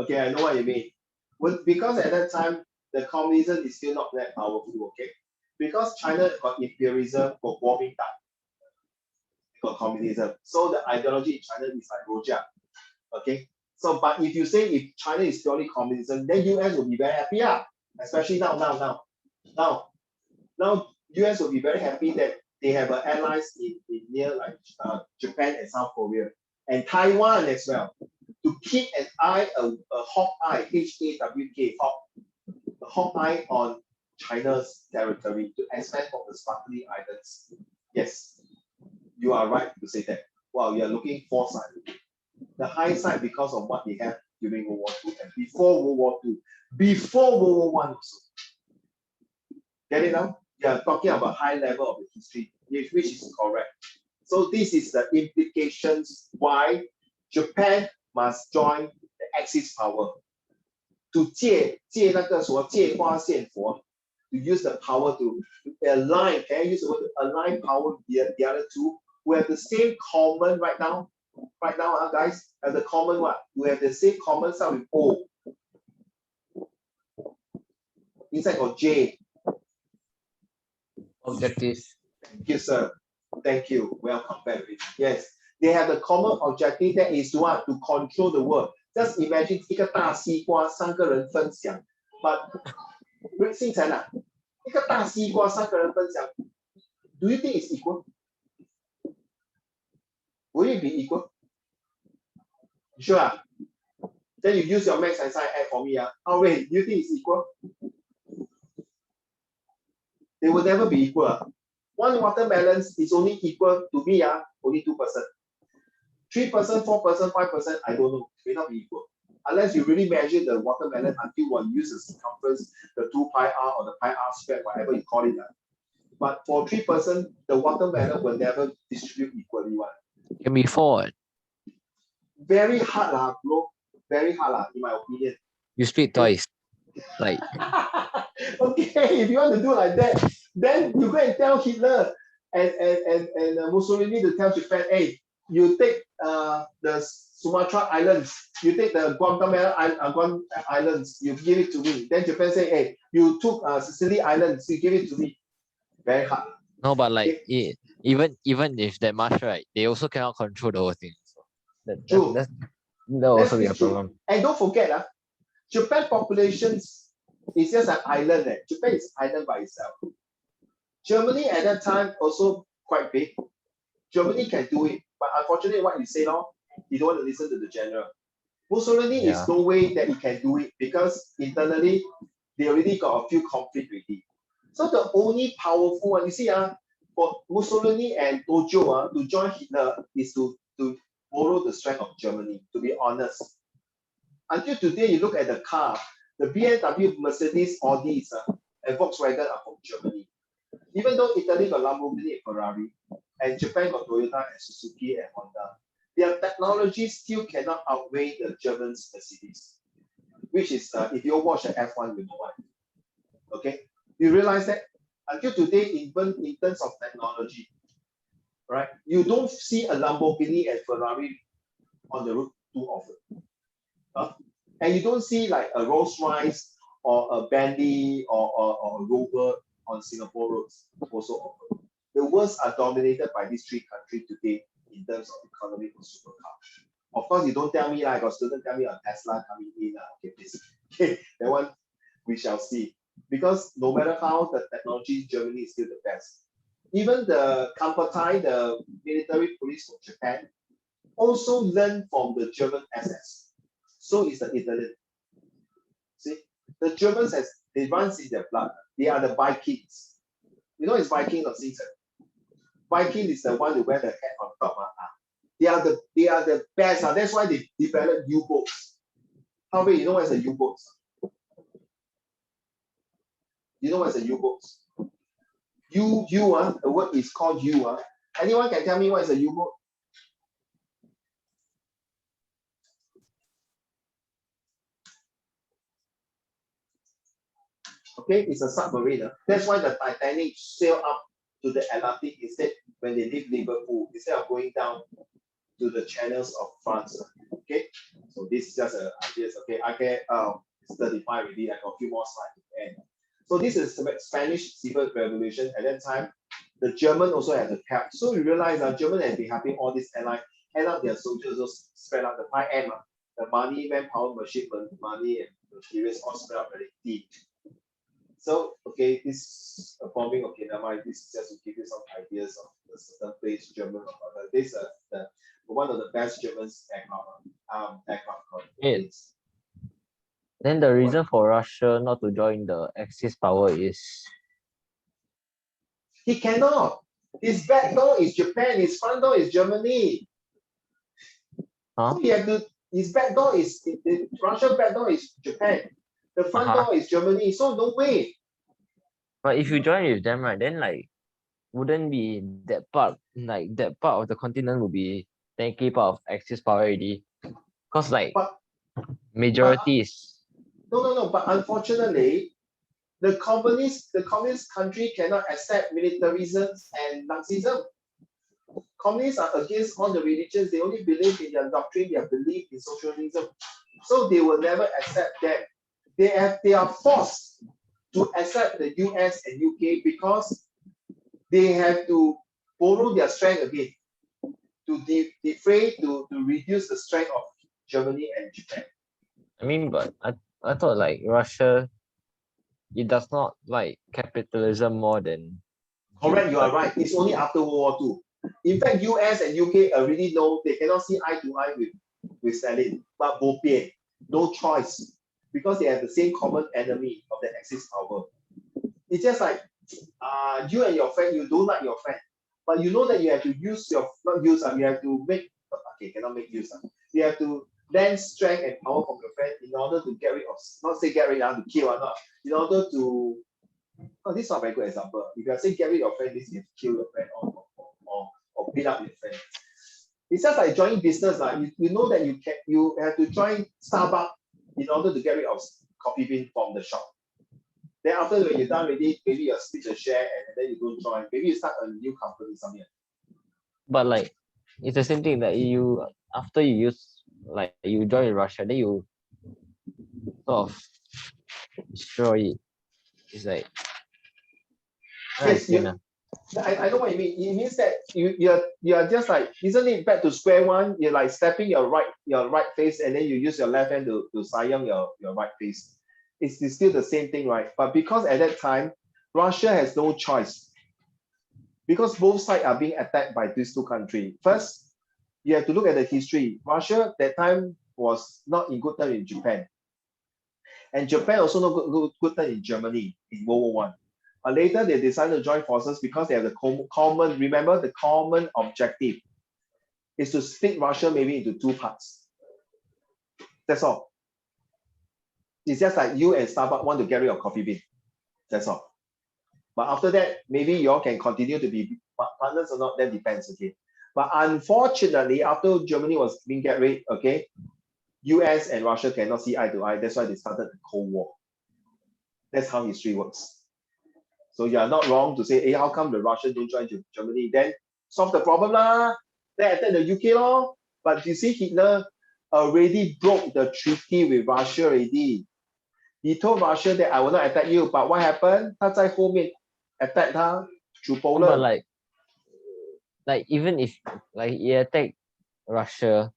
I know what you mean. Well, because at that time the communism is still not that powerful. Okay, because China got imperialism, got warming time, got communism. So the ideology in China is like Rojak. Okay, so but if you say if China is purely communism, then US will be very happy, especially now US will be very happy that they have allies in near like Japan and South Korea and Taiwan as well, to keep an eye, a hawk eye, HAWK, a hawk eye on China's territory to expand from the sparkling islands. Yes, you are right to say that. Wow, you are looking foresight. The hindsight because of what they have during World War II and before World War II, before World War I also. Get it now? We are talking about high level of the history, which is correct. So this is the implications why Japan must join the Axis power. To 借那个什么借花献佛, to use the power to align, can I use the word to align power with the other two who have the same common right now, guys, have the common what? We have the same common start with O. Inside got J. objectives. Thank you, sir. Thank you. Welcome back. Yes, they have the common objective that is to what? To control the world. Just imagine 一个大西瓜3个人分享 ，but 星辰啊，一个大西瓜3个人分享 ，Do you think it's equal? Will it be equal? Sure. Then you use your max and sine add for me. Oh wait, do you think it's equal? They will never be equal. One watermelon is only equal to me, only 2%. 3%, 4%, 5%, I don't know. May not be equal. Unless you really measure the watermelon until you use the circumference, the 2 pi r or the pi r squared, whatever you call it. But for 3%, the watermelon will never distribute equally. Can be 4. Very hard, bro. Very hard, in my opinion. You split twice. Like, Okay, if you want to do like that, then you go and tell Hitler and Mussolini to tell Japan, hey, you take the Sumatra Islands, you take the Guam Islands, you give it to me. Then Japan say, hey, you took Sicily Islands, you give it to me. Very hard. no, but like, Okay. even if that much, right, they also cannot control the whole thing. So True. that will also be a That's true. problem. And don't forget, Japan populations is just an island. Japan is an island by itself. Germany at that time also quite big. Germany can do it, but unfortunately, what you say now, you don't want to listen to the general. Mussolini Yeah. is no way that he can do it because internally they already got a few conflict already. So the only powerful one, you see, for Mussolini and Tojo to join Hitler is to borrow the strength of Germany, to be honest. Until today, you look at the car, the BMW, Mercedes, Audis, and Volkswagen are from Germany. Even though Italy got Lamborghini and Ferrari, and Japan got Toyota and Suzuki and Honda, their technology still cannot outweigh the Germans' Mercedes, which is, if you watch the F1, you know why. Okay? You realize that until today, even in terms of technology, right, you don't see a Lamborghini and Ferrari on the road too often. And you don't see like a Rolls Royce or a Bentley or a Rover on Singapore roads also often. The worlds are dominated by these three countries today in terms of economic supercar. Of course, you don't tell me, I got students tell me a Tesla coming in. Okay, please. Okay, that one we shall see. Because no matter how the technology, Germany is still the best. Even the Kampotei, the military police from Japan, also learned from the German SS. So is the Italian. See, the Germans they run in their blood. They are the Vikings. You know it's Viking or Caesar. Viking is the one who wear the hat on top. They are the best. That's why they developed U-boats. How many you know what's a U-boats? You know what's a U-boats? The word is called U. Anyone can tell me what is a U-boat? Okay, it's a submarine. That's why the Titanic sailed up to the Atlantic instead when they leave Liverpool, instead of going down to the channels of France. Okay, so this is just an idea. Okay, it's 35 already. I got a few more slides. And so this is the Spanish Civil Revolution. At that time, the German also had a cap. So we realize that German has been having all these allies, end up their soldiers also spread out the 5M, the money, manpower, machine, money, and materials all spread out very deep. So, okay, this bombing, okay, never mind. This is just to give you some ideas of the certain place German. This is one of the best German aircraft. Then the reason for Russia not to join the Axis power is he cannot. His back door is Japan. His front door is Germany. Huh? So he have to. His back door is Russia. Back door is Japan. The front door is Germany. So no way. But if you join with them, right, then like wouldn't be that part of the continent would be technically part of Axis power already. Because like majority is no. But unfortunately, the communist country cannot accept militarism and Nazism. Communists are against all the religions. They only believe in their doctrine, their belief in socialism. So they will never accept them. They are forced to accept the US and UK because they have to borrow their strength again to defray, to reduce the strength of Germany and Japan. I mean, but I thought like Russia, it does not like capitalism more than. Correct, you are right. It's only after World War II. In fact, US and UK already know they cannot see eye to eye with Stalin, but bo pian. no choice, because they have the same common enemy of the Axis power. It's just like you and your friend, you don't like your friend, but you know that you have to use your, not use, you have to make, okay, cannot make use. You have to lend strength and power from your friend in order to get rid of, not say get rid of, to kill or not, in order to, oh, this is not a very good example. If you are saying get rid of your friend, this you have to kill your friend or beat up your friend. It's just like joining business. You know that you have to join Starbucks in order to get rid of coffee bean from the shop. Then after when you're done already, maybe you split a share and then you don't join. Maybe you start a new company somewhere. But like, it's the same thing that you, after you use, like you join Russia, then you sort of destroy it. It's like, Yes, I know what you mean. It means that you are just like, isn't it back to square one? You're like stepping your right face and then you use your left hand to sayang your right face. It's still the same thing, right? But because at that time, Russia has no choice. Because both sides are being attacked by these two countries. First, you have to look at the history. Russia that time was not in good terms in Japan. And Japan also not good terms in Germany in World War I. Later, they decided to join forces because they have the common, remember the common objective is to split Russia maybe into two parts. That's all. It's just like you and Starbucks want to get rid of coffee bean. That's all. But after that, maybe you all can continue to be partners or not, that depends, okay? But unfortunately, after Germany was being get rid, okay, US and Russia cannot see eye to eye. That's why they started the Cold War. That's how history works. So you are not wrong to say, hey, how come the Russians don't join Germany? Then solve the problem lah. Then attack the UK law. But you see, Hitler already broke the treaty with Russia already. He told Russia that I will not attack you. But what happened? 他在后面 attack 他 through Poland. But like even if like he attack Russia,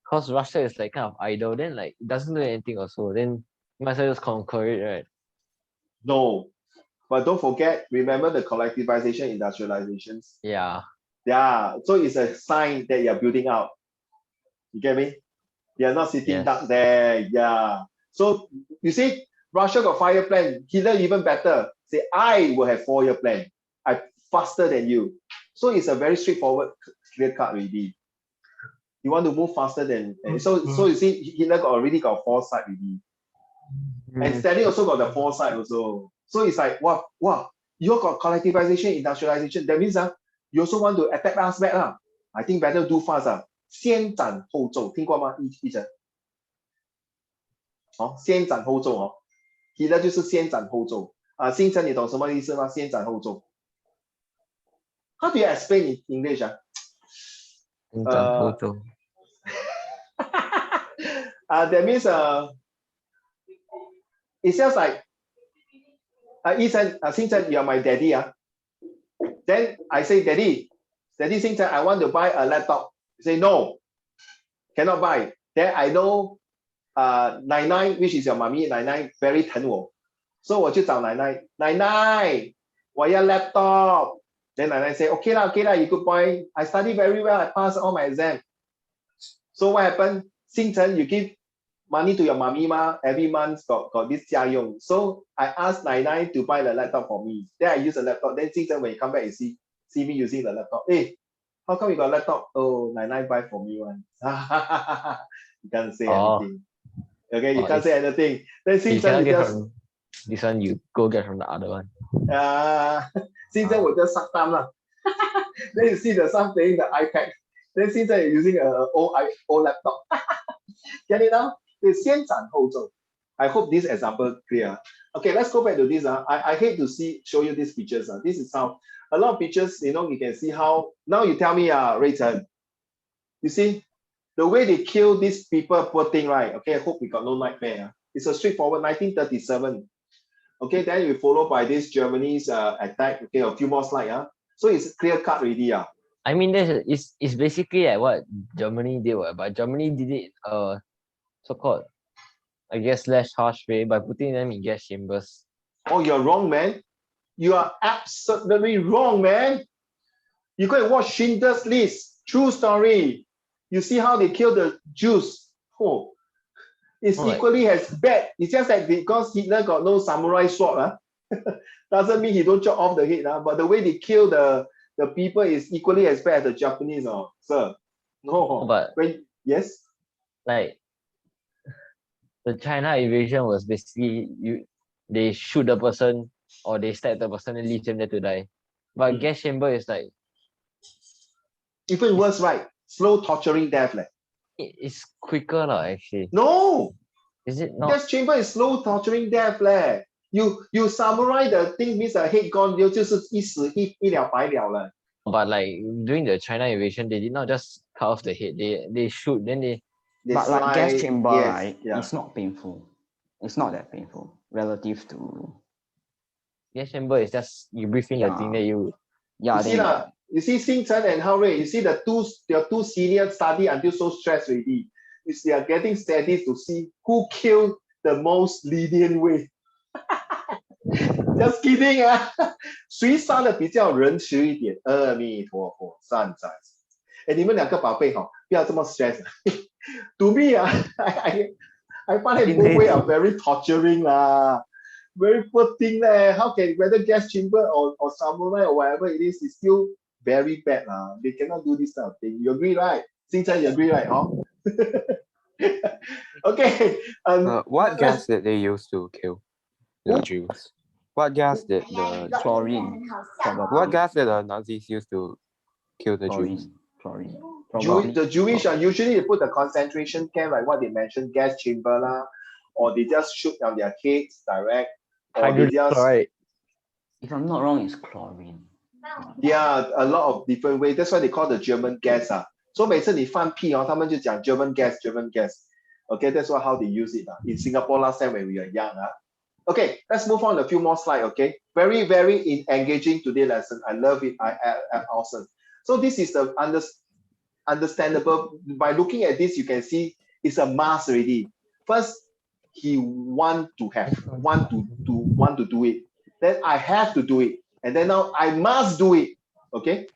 because Russia is like kind of idle, then like it doesn't do anything also. Then you might as well just conquer it, right? No, but don't forget, remember the collectivization, industrializations? Yeah. Yeah, so it's a sign that you're building out. You get me? You're not sitting duck there. Yeah. So you see, Russia got 5-year plan. Hitler even better. Say, I will have 4-year plan. I'm faster than you. So it's a very straightforward, clear cut already. You want to move faster than, so you see, Hitler already got foresight already. And Stalin also got the foresight also. So it's like, wow, you got collectivization, industrialization. That means you also want to attack us back. I think better do fast. 先斩后奏，听过吗？一直。先斩后奏Hitler 就是先斩后奏。星辰，你懂什么意思吗？先斩后奏。How do you explain in English? 先斩后奏。That means it sounds like星辰, you are my daddy. Then I say, Daddy,星辰, I want to buy a laptop. You say no, cannot buy. Then I know Nai Nai, which is your mommy, Nai Nai very 疼我. So 我就找奶奶，我要 laptop. Then Nai Nai say, okay lah, you good boy. I study very well, I passed all my exam. So what happened? 星辰, you give money to your mommy every month got this 家用. So I asked Nai Nai to buy the laptop for me. Then I use the laptop. Then 星辰 when you come back, you see me using the laptop. Hey, how come you got a laptop? Oh, Nai Nai buy for me one. You can't say anything. Okay, you can't say anything. Then you cannot get from this one, you go get from the other one. Xinzhen will just suck thumb lah. Then you see the son playing the iPad. Then Xinzhen is using an old laptop. Get it now? It's 先斩后奏. I hope this example clear. Okay, let's go back to this. I hate to show you these pictures. This is how a lot of pictures, you can see how. Now you tell me, Rayton. You see the way they kill these people, poor thing, right? Okay, I hope we got no nightmare. It's a straightforward 1937. Okay, then we follow by this Germany's attack. Okay, a few more slides. So it's clear cut already. I mean, it's basically like what Germany did, but Germany did it so-called, I guess, less harsh way by putting them in gas chambers. Oh, you're wrong, man. You are absolutely wrong, man. You go and watch Schindler's List. True story. You see how they kill the Jews Oh, it's Right. equally as bad. It's just that because Hitler got no samurai sword, doesn't mean he don't chop off the head. But the way they kill the people is equally as bad as the Japanese, sir. No. But Yes? like the China invasion was basically they shoot the person or they stab the person and leave them there to die. But gas chamber is like Even worse, right? Slow torturing death. it's quicker lah, actually. No! Is it not? Gas chamber is slow torturing death. You summarize the thing means the head gone, 就是一死一了百了了。 But like during the China invasion, they did not just cut off the head. They shoot, then they But like gas chamber, yes, right? yeah. It's not painful. It's not that painful relative to. gas chamber is just you breathe in the thing that you. Yeah, You see Xing Chen and Hao Rui, you see their two seniors study until so stressed already. They are getting studies to see who killed the most lenient way. Just kidding 谁杀的比较仁慈一点？阿弥陀佛，善哉。你们两个宝贝不要这么 stress。To me I find it both way are very torturing very poor thing How can whether gas chamber or samurai or whatever it is still very bad They cannot do this kind of thing. You agree, right? Xing Chen, you agree, right? Okay. What gas did they use to kill the Jews? What gas did the chlorine. What gas did the Nazis use to kill the Jews? Chlorine. The Jewish usually they put the concentration camp like what they mentioned, gas chamber or they just shoot on their heads direct, or they just. If I'm not wrong, it's chlorine. Yeah, a lot of different ways. That's why they call the German gas. So 每次你放屁他们就讲 German gas. Okay, that's how they use it in Singapore last time when we were young. Okay, let's move on a few more slides. Okay, very, very engaging today lesson. I love it. I awesome. So this is the understandable. By looking at this, you can see it's a mass already. First, he want to do it. Then I have to do it. And then now I must do it. Okay.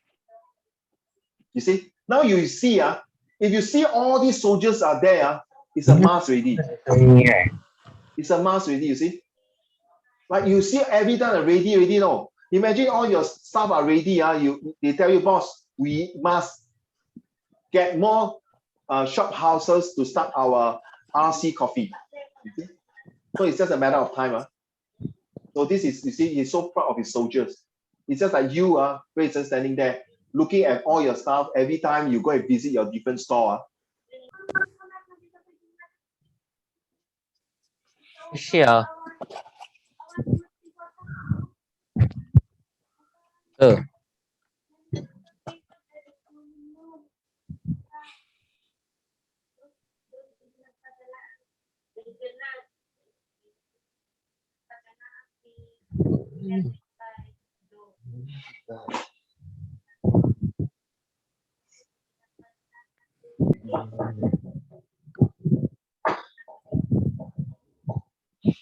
You see? Now you see, if you see all these soldiers are there, it's a mass already. It's a mass already, you see? Like you see every time already, no. Imagine all your staff are ready. They tell you, boss, we must get more shop houses to start our RC coffee. You see? So it's just a matter of time. So this is, you see, he's so proud of his soldiers. It's just like you, Ray Chen, standing there, looking at all your stuff every time you go and visit your different store. Yeah.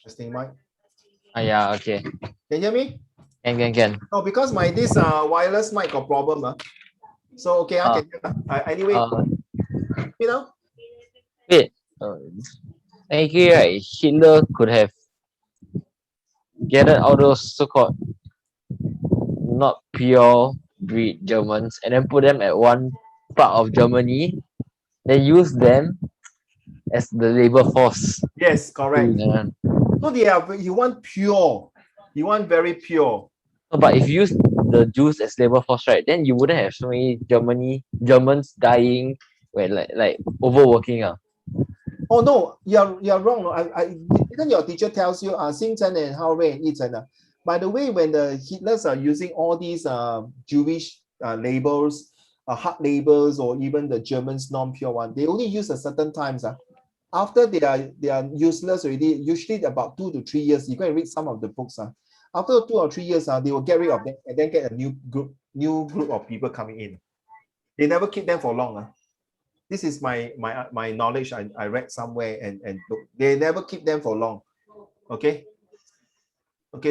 Testing mic. Yeah, okay. Can you hear me? Can. No, because my this wireless mic got problem. So okay, I can hear. Anyway, you know. Wait. Actually, right, Hitler could have gathered all those so-called not pure breed Germans and then put them at one part of Germany, then use them as the labor force. Yes, correct. So you want pure. You want very pure. No, but if you use the Jews as labor force, right, then you wouldn't have so many Germans dying when like overworking. Oh no, you're wrong. Even your teacher tells you, Xing Chen and Hao Rui and Yi Chen. By the way, when the Hitlers are using all these Jewish labels, hard labels, or even the Germans non-pure one, they only use at certain times. After they are useless already, usually about 2 to 3 years. You can read some of the books. After 2 or 3 years, they will get rid of them and then get a new group of people coming in. They never keep them for long. This is my knowledge. I read somewhere and look, they never keep them for long. Okay.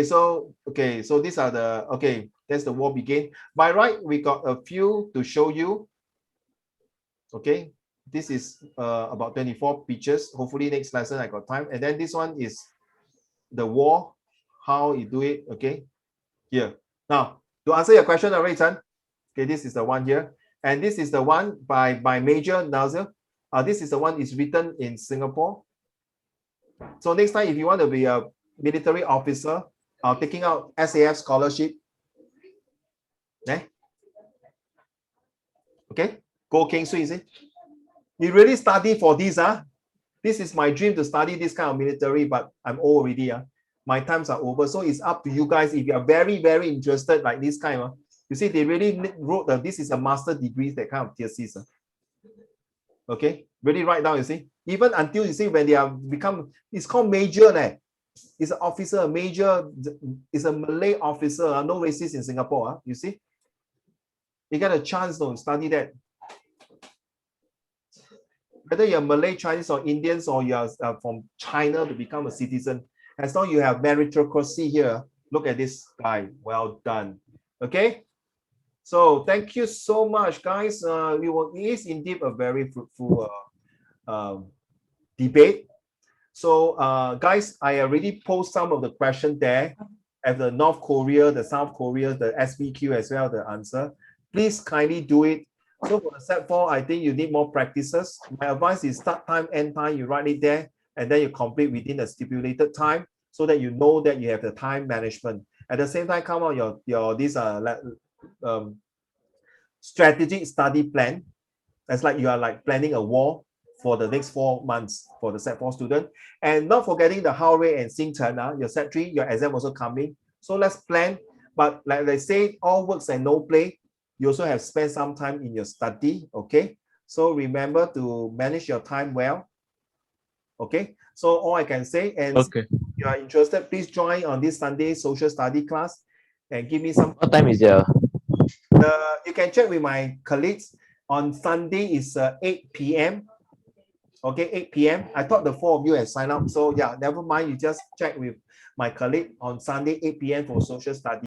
So these are the that's the war begin. By right, we got a few to show you. Okay, This is about 24 pictures. Hopefully next lesson I got time. And then this one is the wall, how you do it. Okay, here. Now, to answer your question, Ray Chan, okay, this is the one here. And this is the one by Major Nazir. This is the one is written in Singapore. So next time, if you want to be a military officer, taking out SAF scholarship, okay, Go Keng Sui, is it? You really study for this, This is my dream to study this kind of military, but I'm old already, My times are over. So it's up to you guys. If you are very, very interested like this kind of, you see, they really wrote this is a master degree, that kind of thesis. Okay, really write down, you see. Even until you see when they are become, it's called major, It's an officer, major, is a Malay officer, no racist in Singapore, you see. You get a chance to study that. Whether you're Malay, Chinese, or Indians, or you're from China to become a citizen, as long as you have meritocracy here, look at this guy. Well done. Okay. So thank you so much, guys. It is indeed a very fruitful debate. So, guys, I already posed some of the questions there. At the North Korea, the South Korea, the SBQ as well, the answer. Please kindly do it. So for the set 4, I think you need more practices. My advice is start time, end time, you write it there, and then you complete within the stipulated time so that you know that you have the time management. At the same time, come out your strategic study plan. That's like you are like planning a war for the next 4 months for the set 4 student. And not forgetting the Hao Rui and Xing Chen, your set 3, your exam also coming. So let's plan. But like they say, all works and no play. You also have spent some time in your study, okay? So remember to manage your time well, okay? So all I can say, and Okay. if you are interested, please join on this Sunday social study class and give me some. What time is there? You can check with my colleagues. On Sunday is 8 p.m. Okay, 8 p.m. I thought the 4 of you had signed up. So yeah, never mind. You just check with my colleague on Sunday, 8 p.m. for social study.